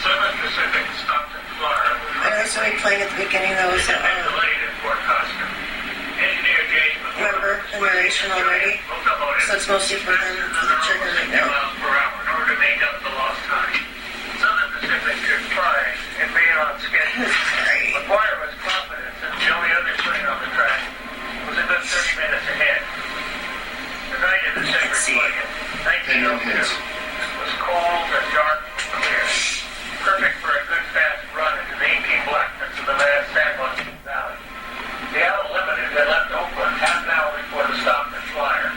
Southern Pacific Stockton Flyer was I know that's what we playing at the beginning. That was delayed at Port Costa. Engineer James McGuire remember the narration already. So it's mostly for them for the trigger right now. miles per hour in order to make up the lost time. Southern Pacific took pride in being on schedule. Sorry. McGuire was confident that the only other train on the track was a good 30 minutes ahead. The night of the sacred flight, 1902, was cold and dark and clear. Perfect for a good fast run into the inky blackness of the vast San Joaquin Valley. The Owl Limited had left Oakland half an hour before the Stockton Flyer.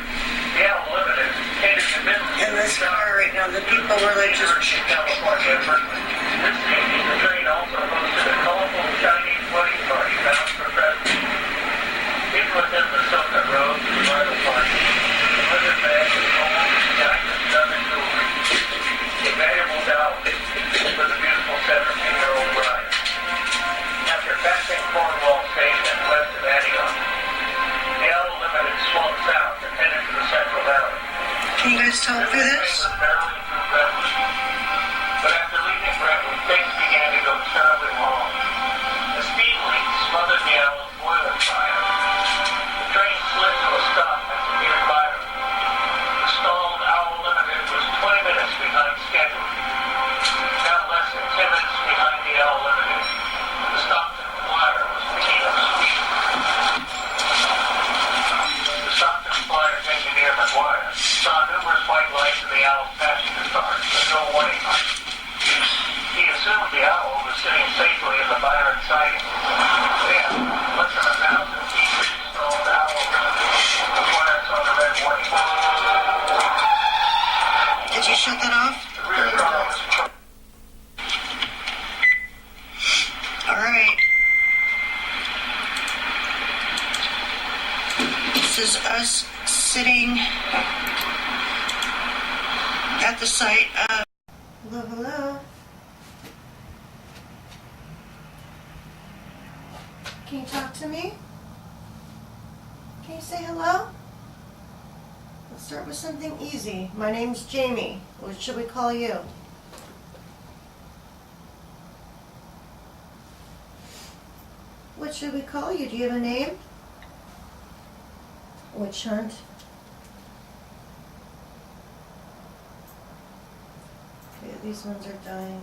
The Owl Limited catered to business. In this car right now, the people were like just... California, Berkeley. This evening, the train also hosted a colorful Chinese wedding party bound for president. It was in the Silka Road to the bridal party. The weather bag was almost diamonds done in jewelry. A valuable dowry for the beautiful 17-year-old bride. After passing Cornwall Station west of Antioch, the Owl Limited swung south and headed for the Central Valley. Can you guys tell through this? But after leaving Brentwood, things began to go terribly wrong. A speed leak smothered the Owl's boiler fire. The train slid to a stop at the near Byron. The stalled Owl Limited was 20 minutes behind schedule. Now less than 10 minutes behind the Owl Limited. The Stockton Flyer was picking up speed. The Stockton Flyer's engineer McGuire saw numerous white lights in the Owl's passenger cars, but no warning lights. He assumed the Owl was sitting safely in the Byron siding. Then, less than 1,000 feet from the stalled Owl Limited, McGuire saw the red warning lights. Did you shut that off? The rear car was Alright. This is us sitting at the site of... Hello, hello. Can you talk to me? Can you say hello? Let's start with something easy. My name's Jamie. What should we call you? What should we call you? Do you have a name? Witch hunt. Okay, these ones are dying.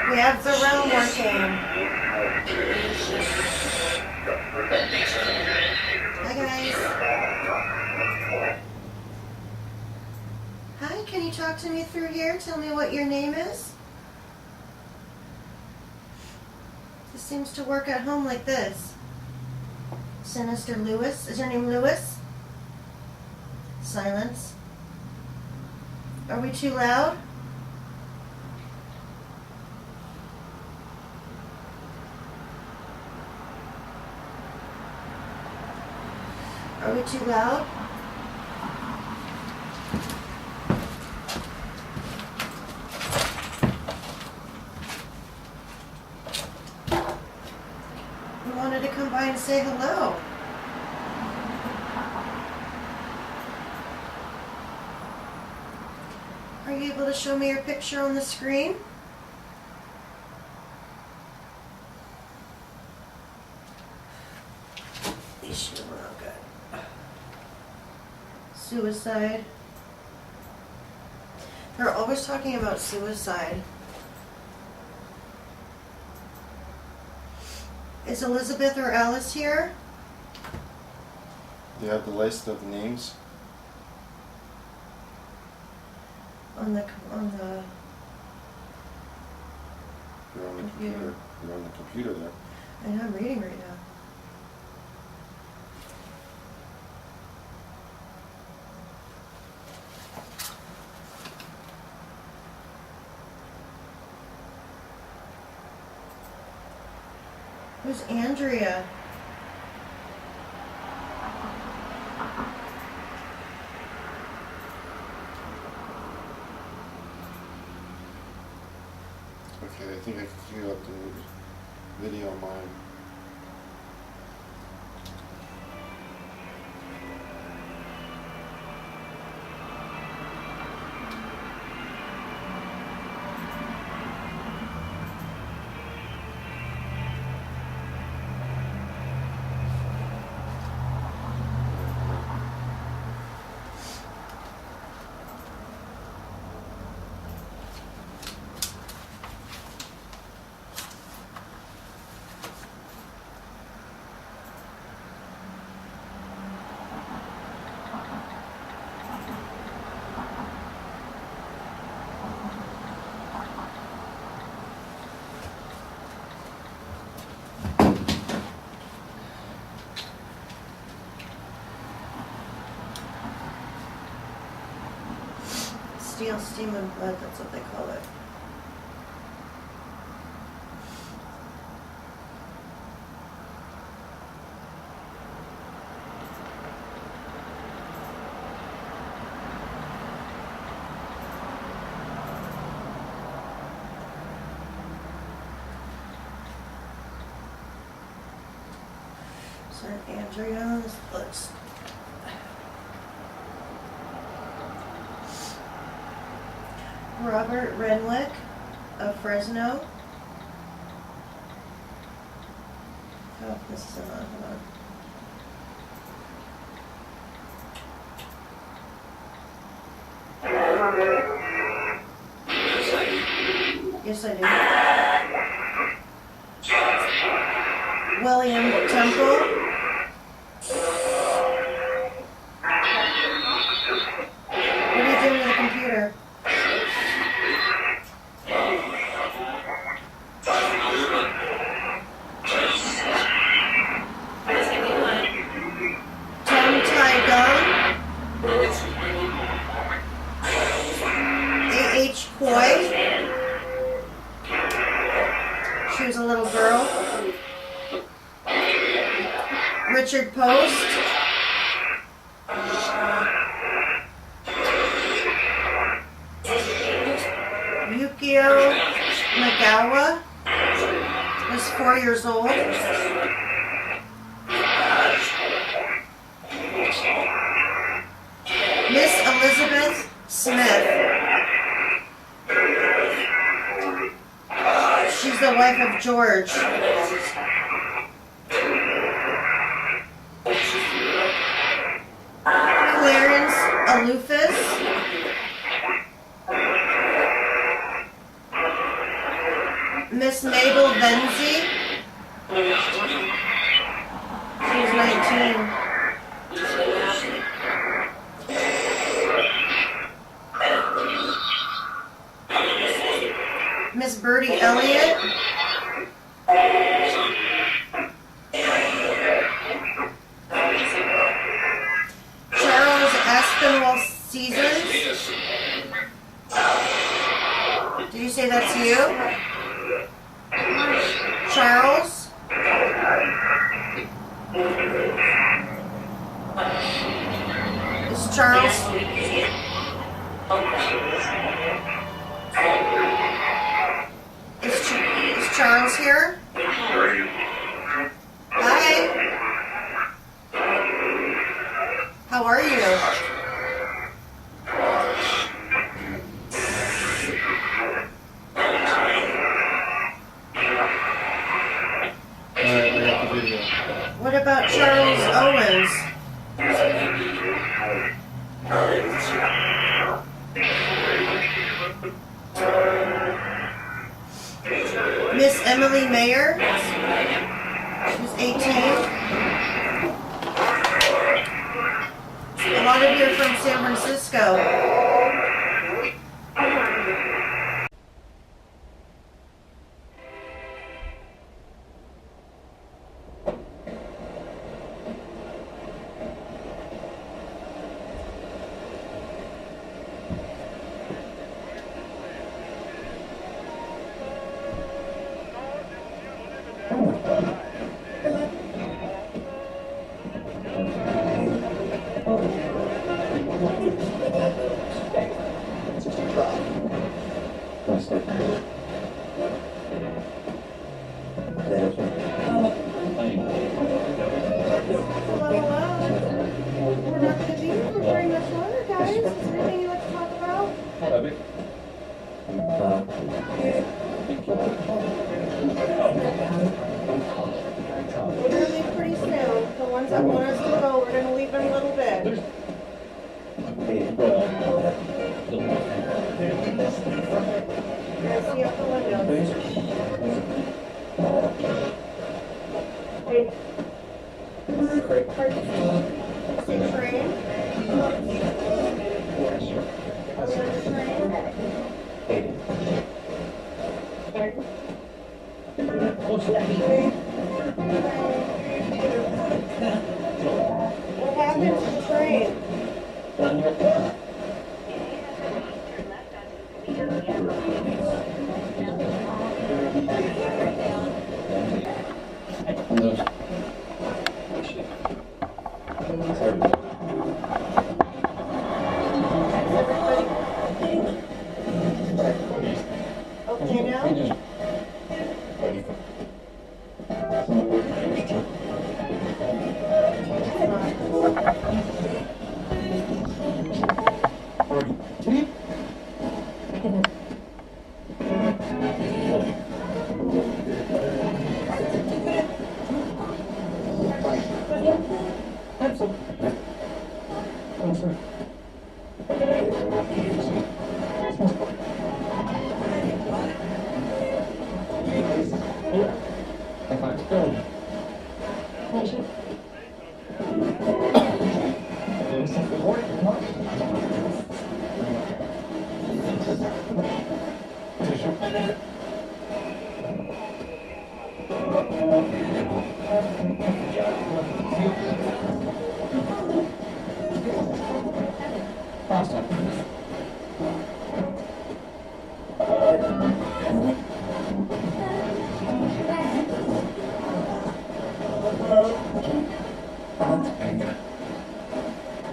We have the realm working. Hi guys. Hi, can you talk to me through here? Tell me what your name is. This seems to work at home like this. Sinister Lewis. Is your name Lewis? Silence. Are we too loud? Are we too loud? We wanted to come by and say hello. Are you able to show me your picture on the screen? These should have not good. Suicide. They're always talking about suicide. Is Elizabeth or Alice here? Do you have the list of names? On the You're on the computer. You're on the computer there. I know, I'm reading right now. Who's Andrea? Okay, I think I can cue up the video on mine. Steel, steam, and blood, that's what they call it. So Andrea on this list. Robert Renwick of Fresno. Oh, this is not. Hold on. Yes, I do. William Temple. What are you doing to the computer? Tom Tai Gung. A.H. Coy. She was a little girl. Richard Post. Yukio Nagawa was 4 years old. Miss Elizabeth Smith. She's the wife of George. Clarence Aloufis. Miss Mabel Venzi. She was 19. Miss Birdie Elliott. Charles Aspinwall Caesars. Did you say that's you? Charles? Is Charles? Is Charles here? Hi. How are you? Alright, I got the video. What about Charles Owens? Miss Emily Mayer. She's 18. A lot of you are from San Francisco. We're not going to be here for very much longer, guys. Is there anything you'd like to talk about? We're going to leave pretty soon. The ones that want us to go, we're going to leave in a little bit. You're going to see out the windows. Hey. Say train. Are we on the train? What happened to the train? Okay now? You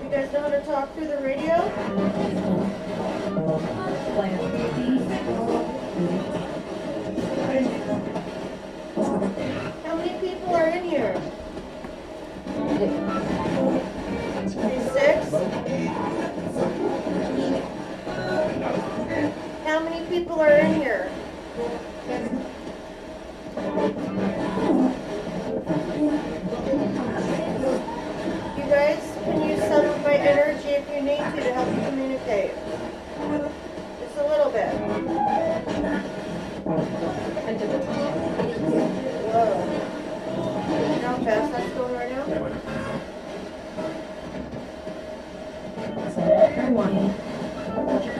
guys know how to talk through the radio? How many people are in here? 6? How many people are in here? You guys can use some of my energy if you need to help you communicate. Just a little bit. Whoa. You know how fast that's going right now? Wow. Yeah.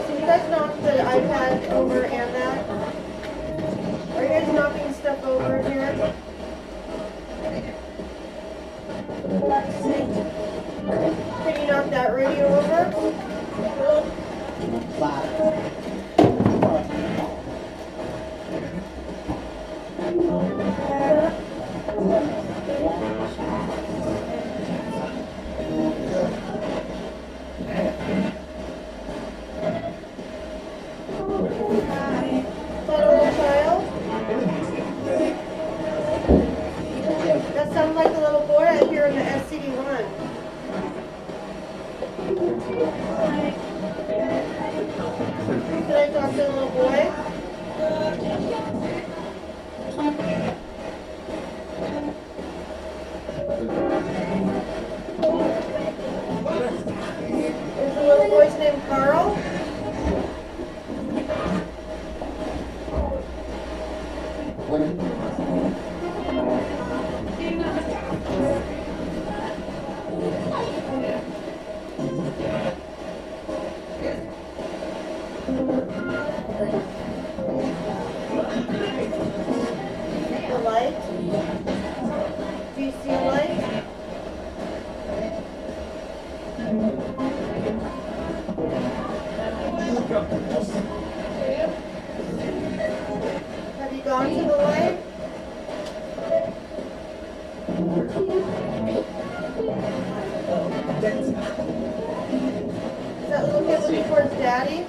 Did you guys knock the iPad over and that? Are you guys knocking stuff over in here? Can you knock that radio over? Is that a little child? That sounds like a little boy out here in the SCD-1. Can I talk to the little boy? Is the little boy's name Carl? The light? Do you see a light? Have you gone to the light? Is that little kid looking for his daddy?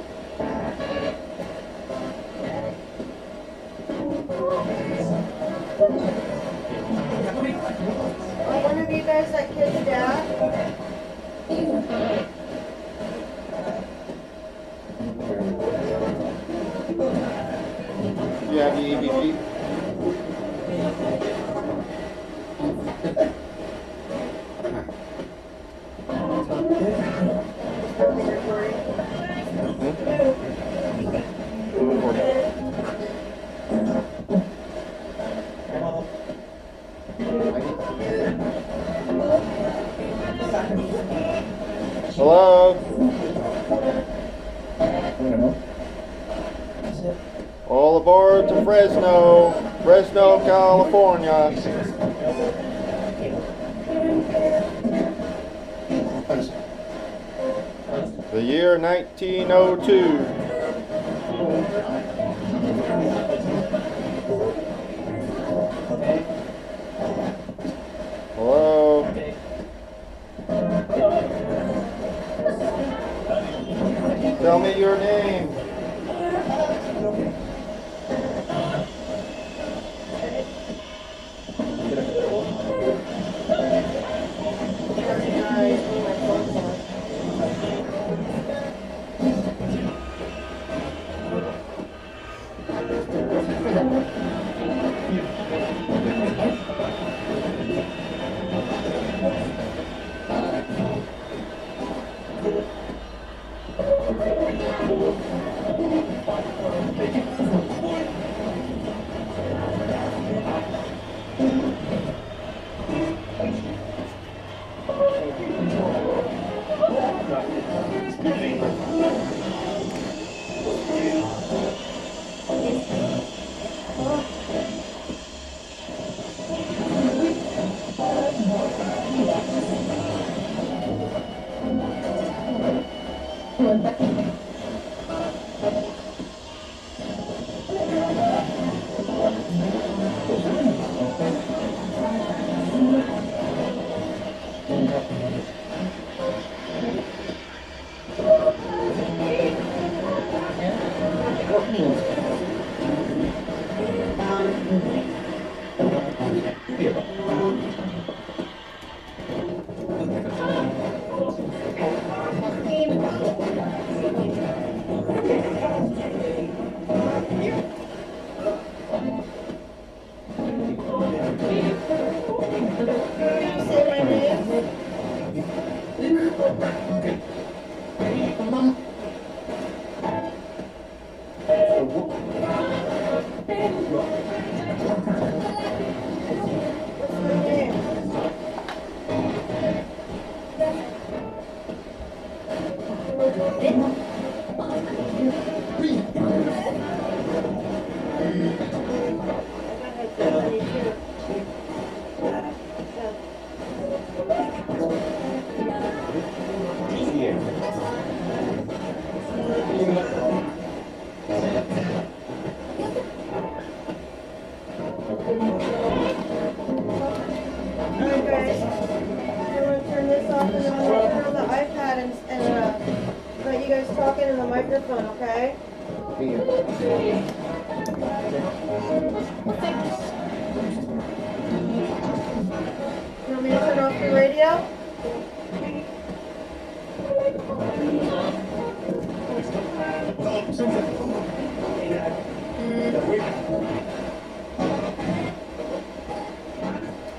Are one of you guys that kid's dad? You have the EVP? Hello? All aboard to Fresno, California. The year 1902. Hello? Tell me your name.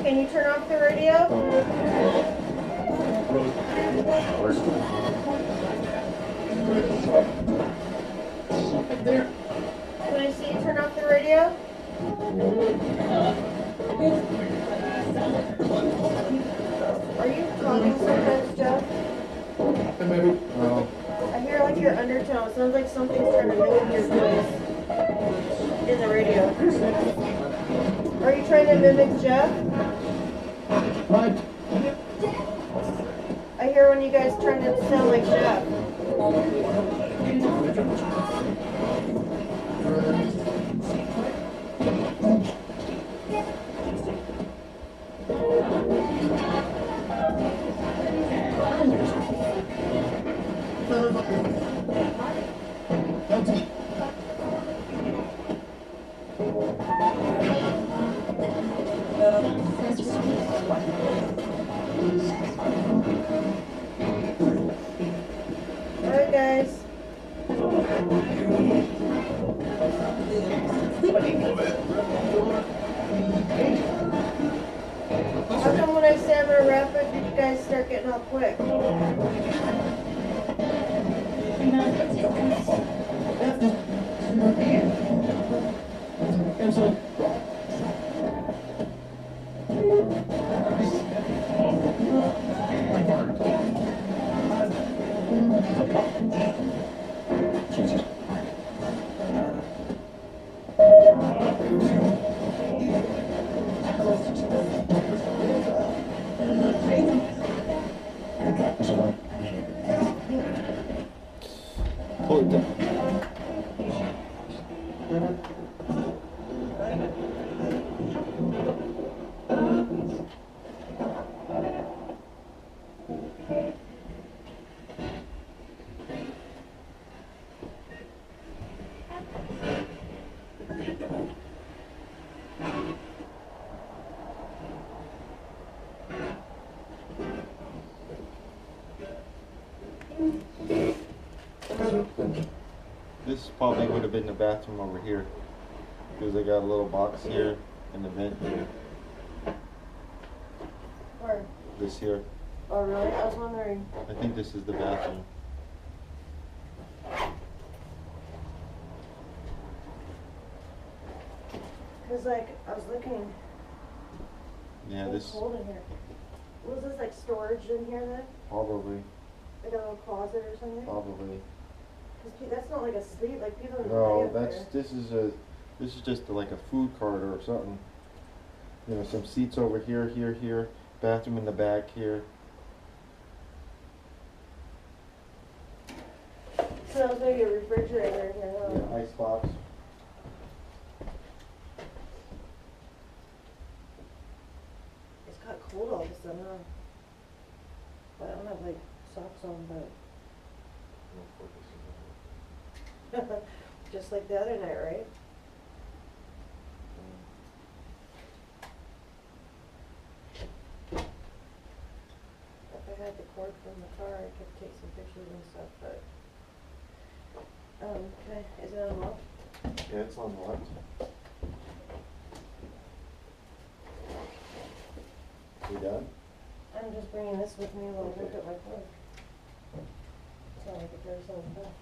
Can you turn off the radio? Can I see you turn off the radio? Are you talking sometimes, Jeff? Maybe. No. I hear like your undertone. It sounds like something's trying to mimic your voice in the radio. Are you trying to mimic Jeff? Right. I hear when you guys trying to sound like Jeff. Alright guys. How come when I say I'm gonna wrap it, you guys start getting all quick? Pull it down. This probably would have been the bathroom over here, because I got a little box here and the vent here. Or, This here. oh really? I was wondering. I think this is the bathroom. Cause like, I was looking. Yeah, It's this cold in here. Was this like storage in here then? probably. Like a little closet or something? Probably. Because that's not like a sleep, like people don't No, lay up that's there. this is just like a food cart or something. You know, some seats over here, here. Bathroom in the back here. Smells like a refrigerator in here, huh? Yeah, ice box. It's got cold all of a sudden, huh? But I don't have like socks on, but just like the other night, right? If I had the cord from the car, I could take some pictures and stuff, but okay, is it unlocked? Yeah, it's unlocked. You done? I'm just bringing this with me while I look Okay. at my cord. It's not like it goes so fast.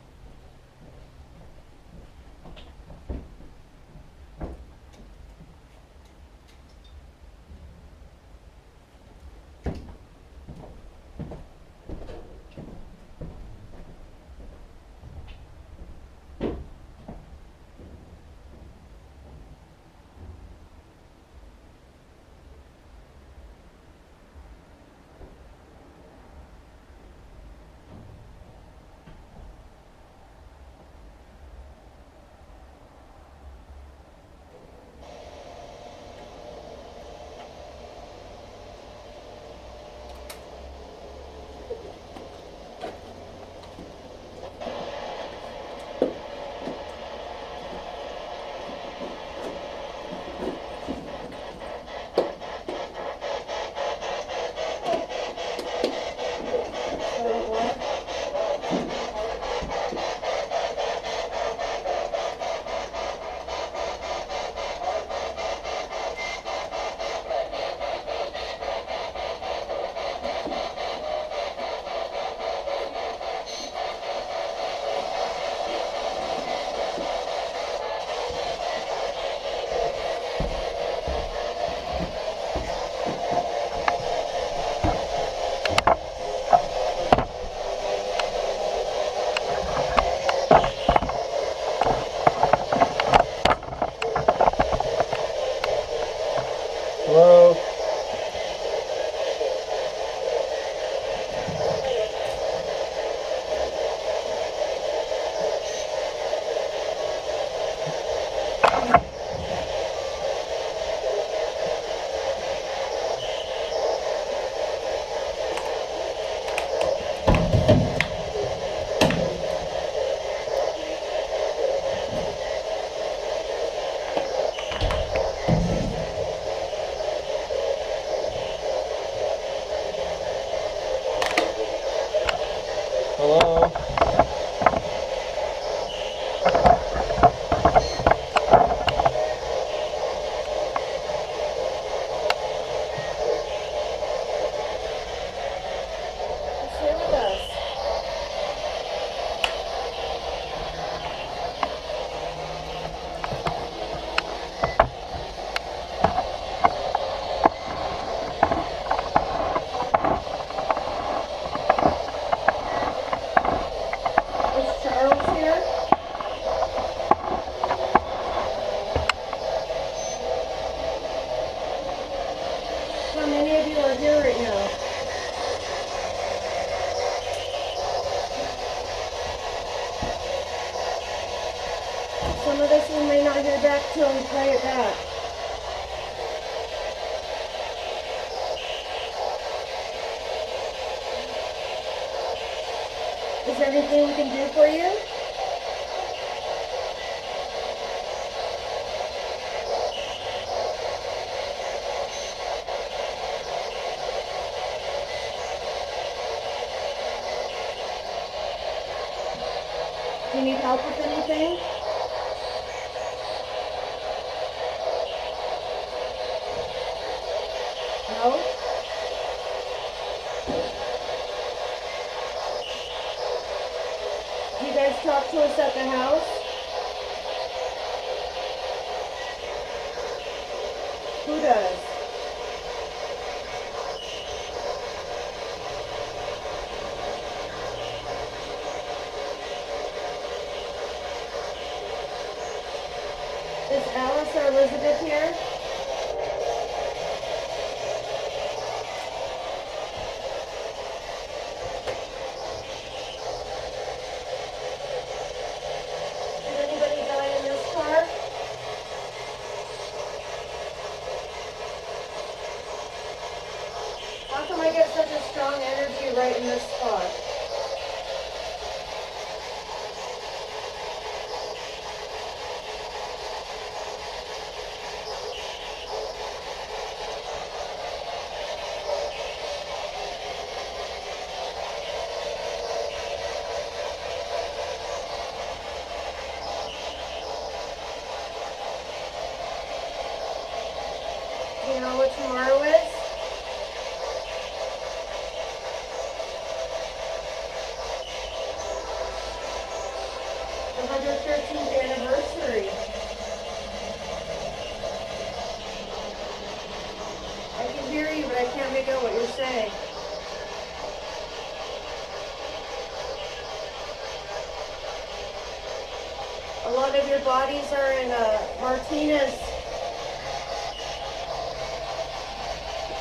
Hello? Hello? Share with us. Is Charles here? How many of you are here right now? Some of this we may not hear back till we play it back. Is there anything we can do for you? Do you need help with anything? No? Do you guys talk to us at the house? Who does? Is Alice or Elizabeth here? Did anybody die in this car? How come I get such a strong energy right in this spot? Do you know what tomorrow is? The 113th anniversary. I can hear you, but I can't make out what you're saying. A lot of your bodies are in Martinez.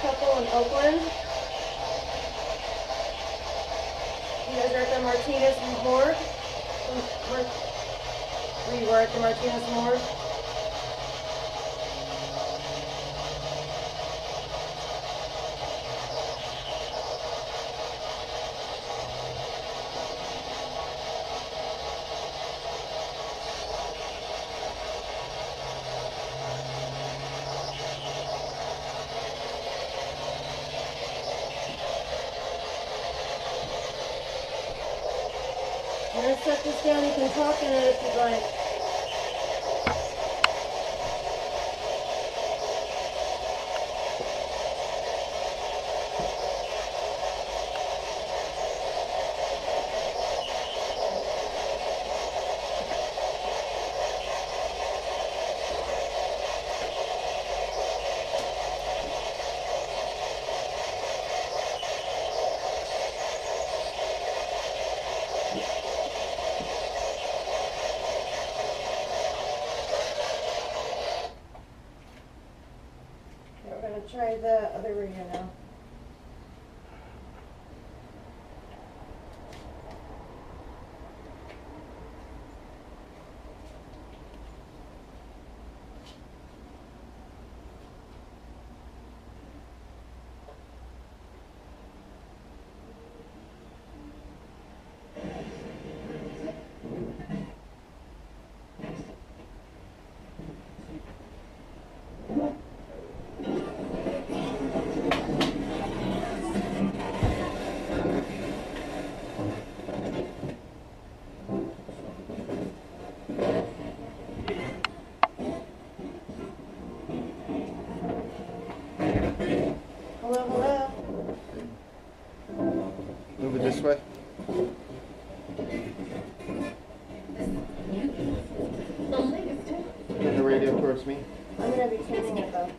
Couple in Oakland. You guys are at the Martinez morgue? We were at the Martinez morgue. I'm gonna set this down. You can talk in it if you'd like. Okay, we're gonna try the other radio now. Hello, hello. Move it this way. Turn the radio towards me. I'm gonna be taking it though.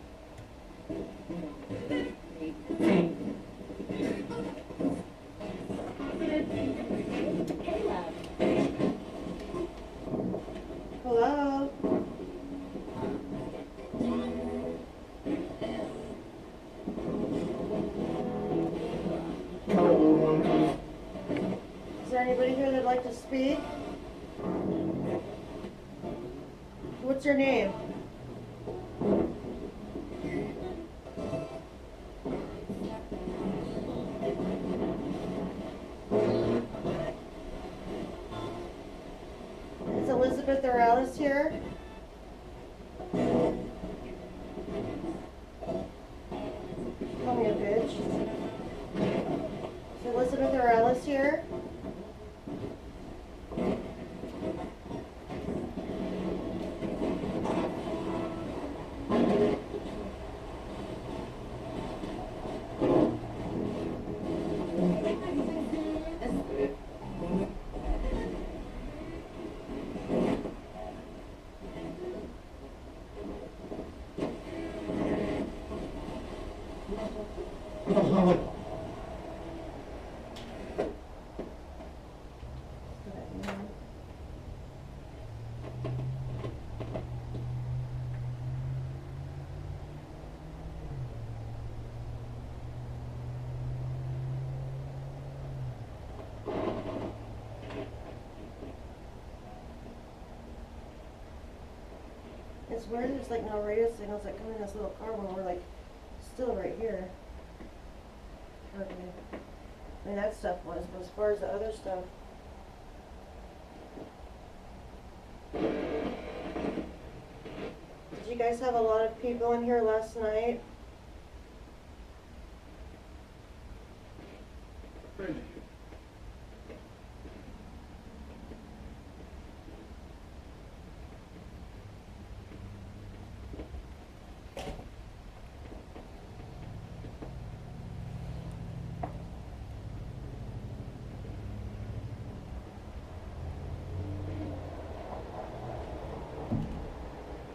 Hello. Is there anybody here that'd like to speak? What's your name? Is Elizabeth or Alice here? Call me a bitch. Is Elizabeth or Alice here? It's weird there's like no radio signals that come in this little car when we're like still right here. Okay. I mean, that stuff was, but as far as the other stuff. Did you guys have a lot of people in here last night?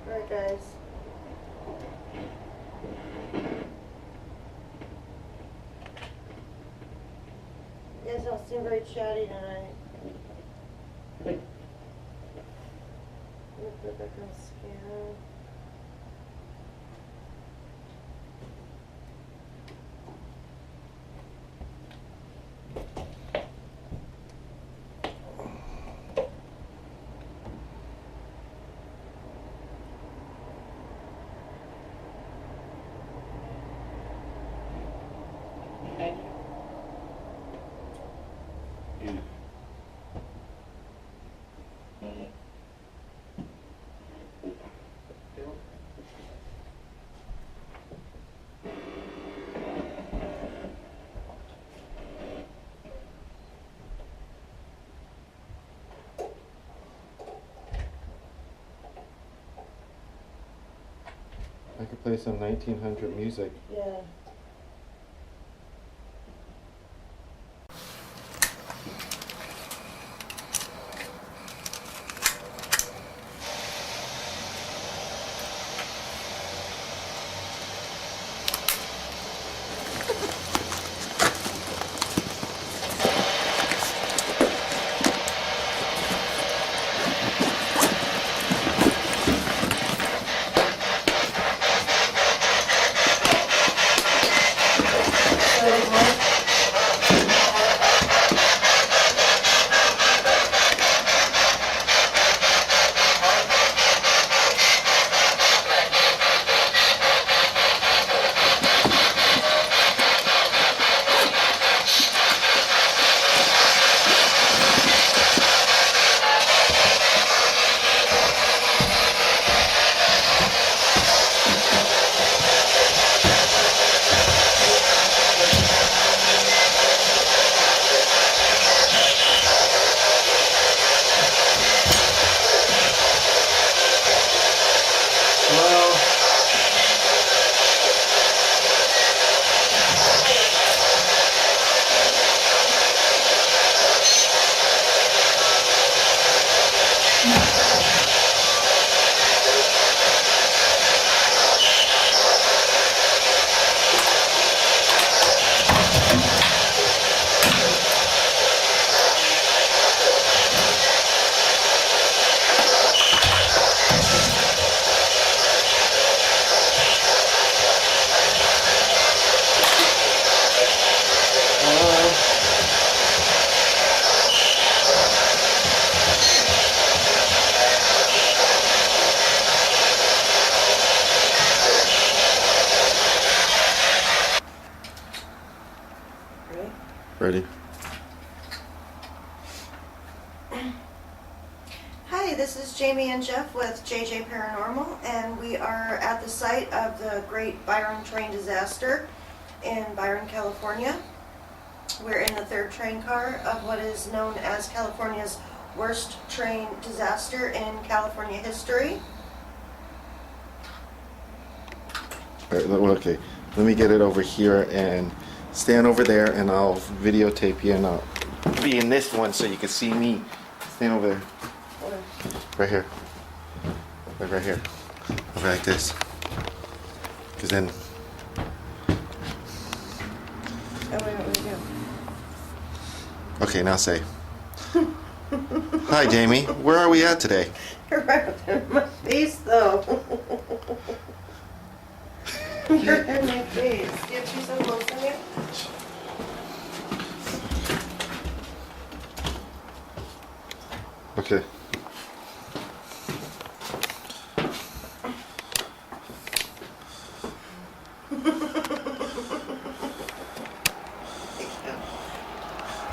Alright, guys. You guys don't seem very chatty tonight. Let me put it back on scan. I could play some 1900 music. Yeah. Ready? Hi, this is Jamie and Jeff with JJ Paranormal, and we are at the site of the Great Byron Train Disaster in Byron, California. We're in the third train car of what is known as California's worst train disaster in California history. All right, okay, let me get it over here and stand over there, and I'll videotape you, and I'll be in this one so you can see me. Stand over there. Right here. Right here. Over like this. Because then... Oh, wait, what do we do? Okay, now say. Hi, Jamie. Where are we at today? You're right up in my face, though. You're in my face. Do you have two some clothes in here? Okay.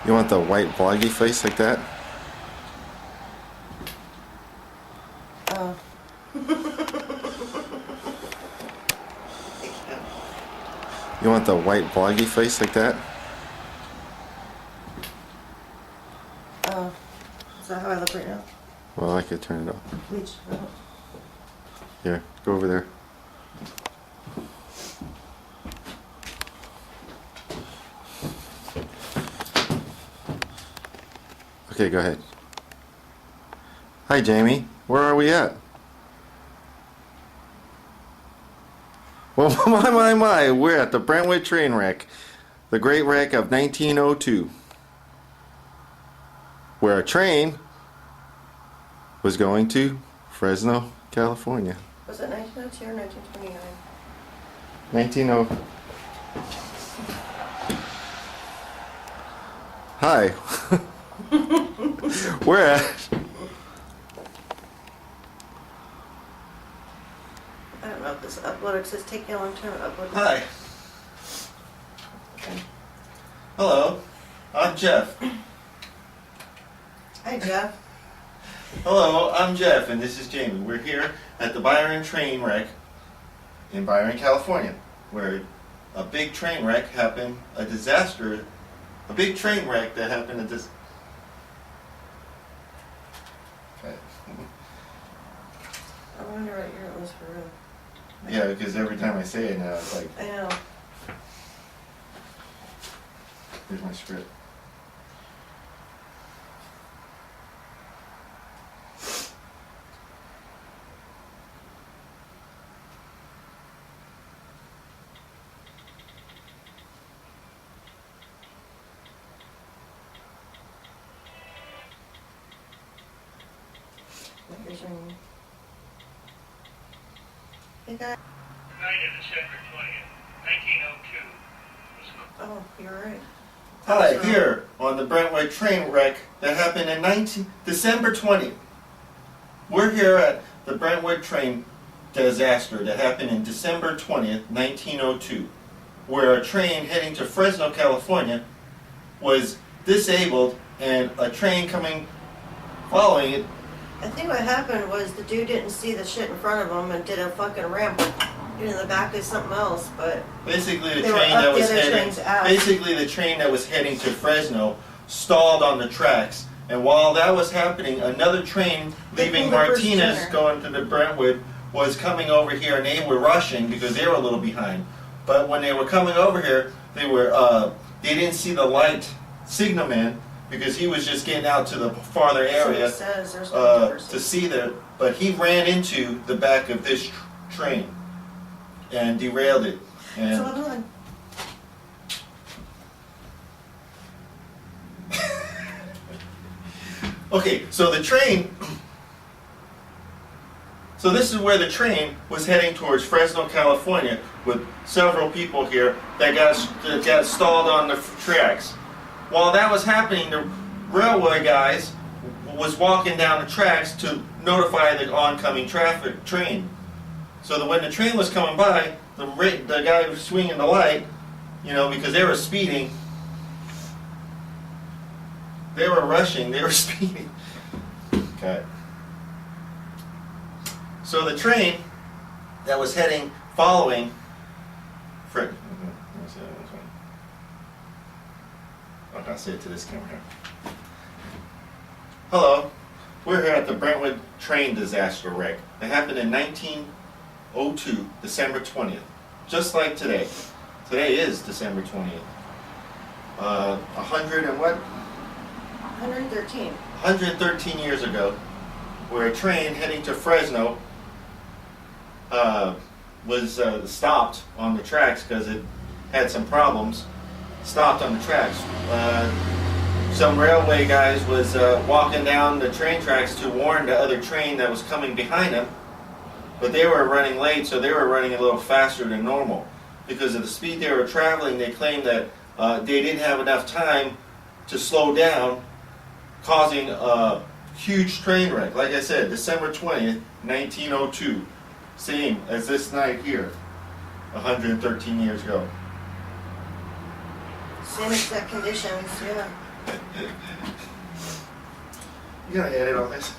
You want the white bloggy face like that? Oh. You want the white bloggy face like that? Oh. Is that how I look right now? Well, I could turn it off. Bleach. Oh. Here, go over there. Okay, go ahead. Hi, Jamie. Where are we at? Well, my. We're at the Brentwood train wreck. The Great Wreck of 1902. Where a train was going to Fresno, California. Was it 1902 or 1929? 1902. Hi. We're at... I don't know if this uploader says taking a long time to upload. Hi. Okay. Hello. I'm Jeff. Hi, Jeff. Hello, I'm Jeff, and this is Jamie. We're here at the Byron Train wreck in Byron, California, where a big train wreck happened, a disaster, a big train wreck that happened at this... Okay. I wonder what year it was for real. Yeah, because every time I say it now, it's like, I know. here's my script. Here's your name. Hey, guys. Night of December 20th, 1902. Oh, you're right. Hi, here on the Brentwood train wreck that happened in December 20th. We're here at the Brentwood train disaster that happened in December 20th, 1902, where a train heading to Fresno, California was disabled and a train following it. I think what happened was the dude didn't see the shit in front of him and did a fucking ramp in the back of something else, but Basically the They were train up that the was other heading train's ass. basically the train that was heading to Fresno stalled on the tracks, and while that was happening, another train leaving pulled the first Martinez trainer. going to the Brentwood was coming over here, and they were rushing because they were a little behind. But when they were coming over here, they didn't see the light signalman because he was just getting out to the farther so area it says there's no diversity. to see that. But he ran into the back of this train and derailed it. And So hold on. okay, so the train. So this is where the train was heading towards Fresno, California, with several people here that got stalled on the tracks. While that was happening, the railway guys was walking down the tracks to notify the oncoming train. So that when the train was coming by, the guy was swinging the light, because they were speeding. They were rushing. They were speeding. Okay. So the train that was following. I'll say it to this camera here. Hello, we're here at the Brentwood Train Disaster wreck. It happened in 1902, December 20th. Just like today. Today is December 20th. 113. 113 years ago, where a train heading to Fresno was stopped on the tracks because it had some problems. Stopped on the tracks. Some railway guys was walking down the train tracks to warn the other train that was coming behind them, but they were running late, so they were running a little faster than normal. Because of the speed they were traveling, they claimed that they didn't have enough time to slow down, causing a huge train wreck. Like I said, December 20th, 1902. Same as this night here, 113 years ago. Same exact conditions, yeah. You gotta edit all this.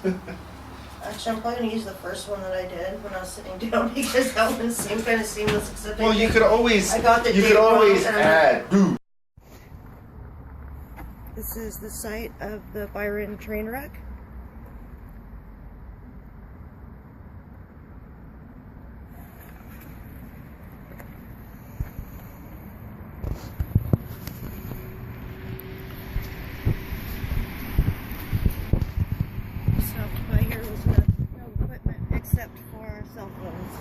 Actually, I'm probably gonna use the first one that I did when I was sitting down because that one seemed kind of seamless. Except Well, you could always. I got the You date could always wrong, and add. Dude. This is the site of the Byron train wreck. Stopped by here was no equipment except for cell phones.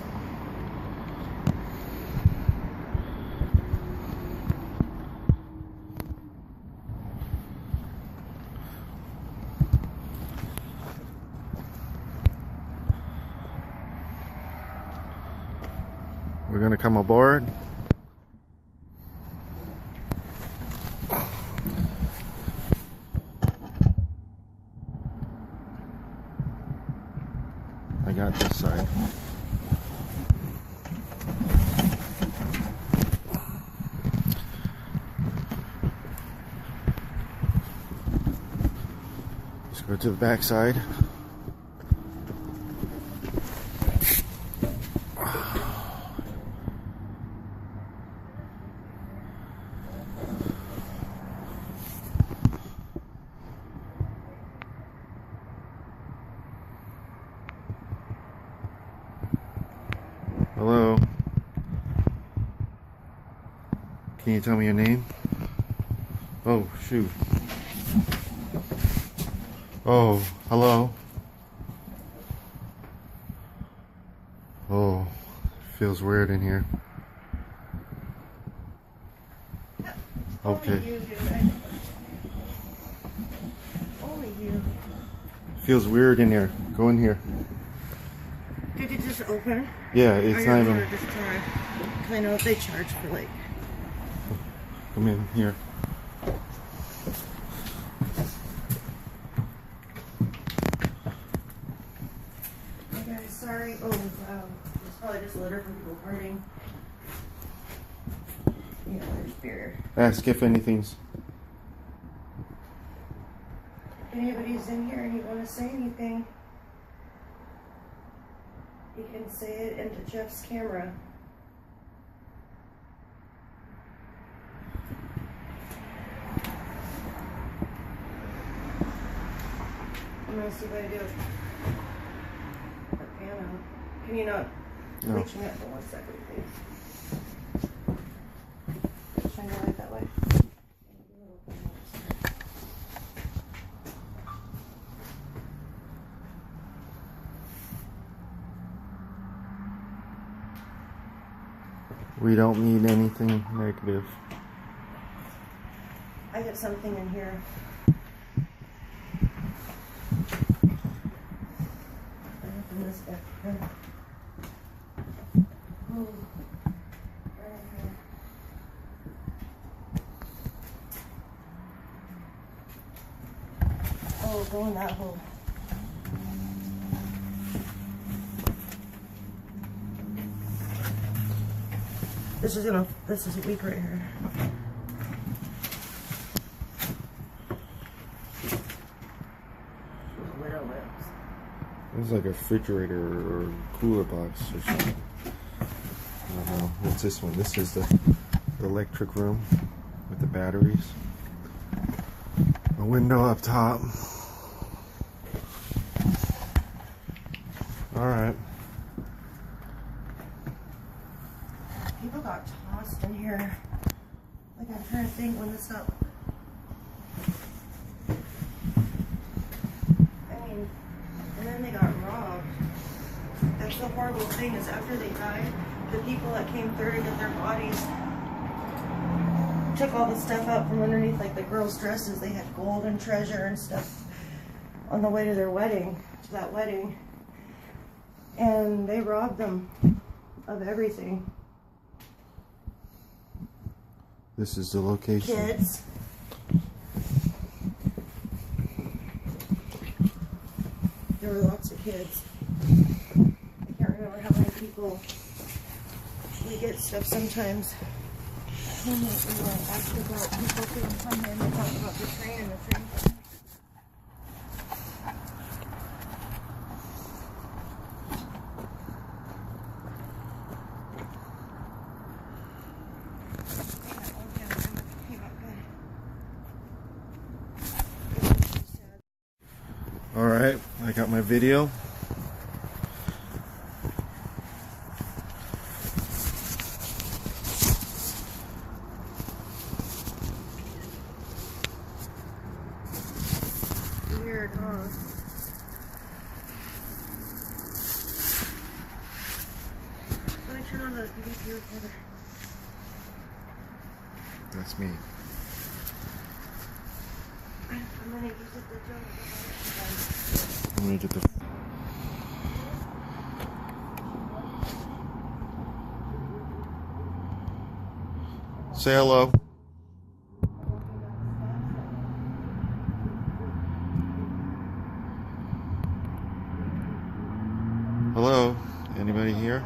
We're gonna come aboard. I got this side. Let's go to the back side. Hello. Can you tell me your name? Oh, shoot. Oh, hello. Oh, feels weird in here. Okay. Only you, dude. Only you. Feels weird in here. Go in here. Did it just open? Yeah, it's not even. Just try. 'Cause I know if they charge for like. Come in here. Okay, sorry. Oh, it's probably just litter from people partying. Yeah, there's beer. Ask if anything's. If anybody's in here and you want to say anything, you can say it into Jeff's camera. I'm gonna see if I do a piano. Can you not No. reach me up for 1 second, please? Shine your light that way. We don't need anything negative. I got something in here. I open this back. Oh, right here. Oh, go in that hole. This is weak right here. Widow lips. This is like a refrigerator or cooler box or something. I don't know. What's this one? This is the electric room with the batteries. A window up top. Alright. People got tossed in here. Like, I'm trying to think when this up. I mean, and then they got robbed. That's the horrible thing is after they died, the people that came through to get their bodies took all the stuff out from underneath, like the girls' dresses. They had gold and treasure and stuff on the way to their wedding, to that wedding. And they robbed them of everything. This is the location. Kids. There were lots of kids. I can't remember how many people. We get stuff sometimes. came in, we asked about people couldn't come in and talk about the train and the train. All right, I got my video. Weird, huh? Let me turn on the video recorder. That's me. I'm gonna use it to do I'm gonna get the. Say hello. Hello. Anybody here?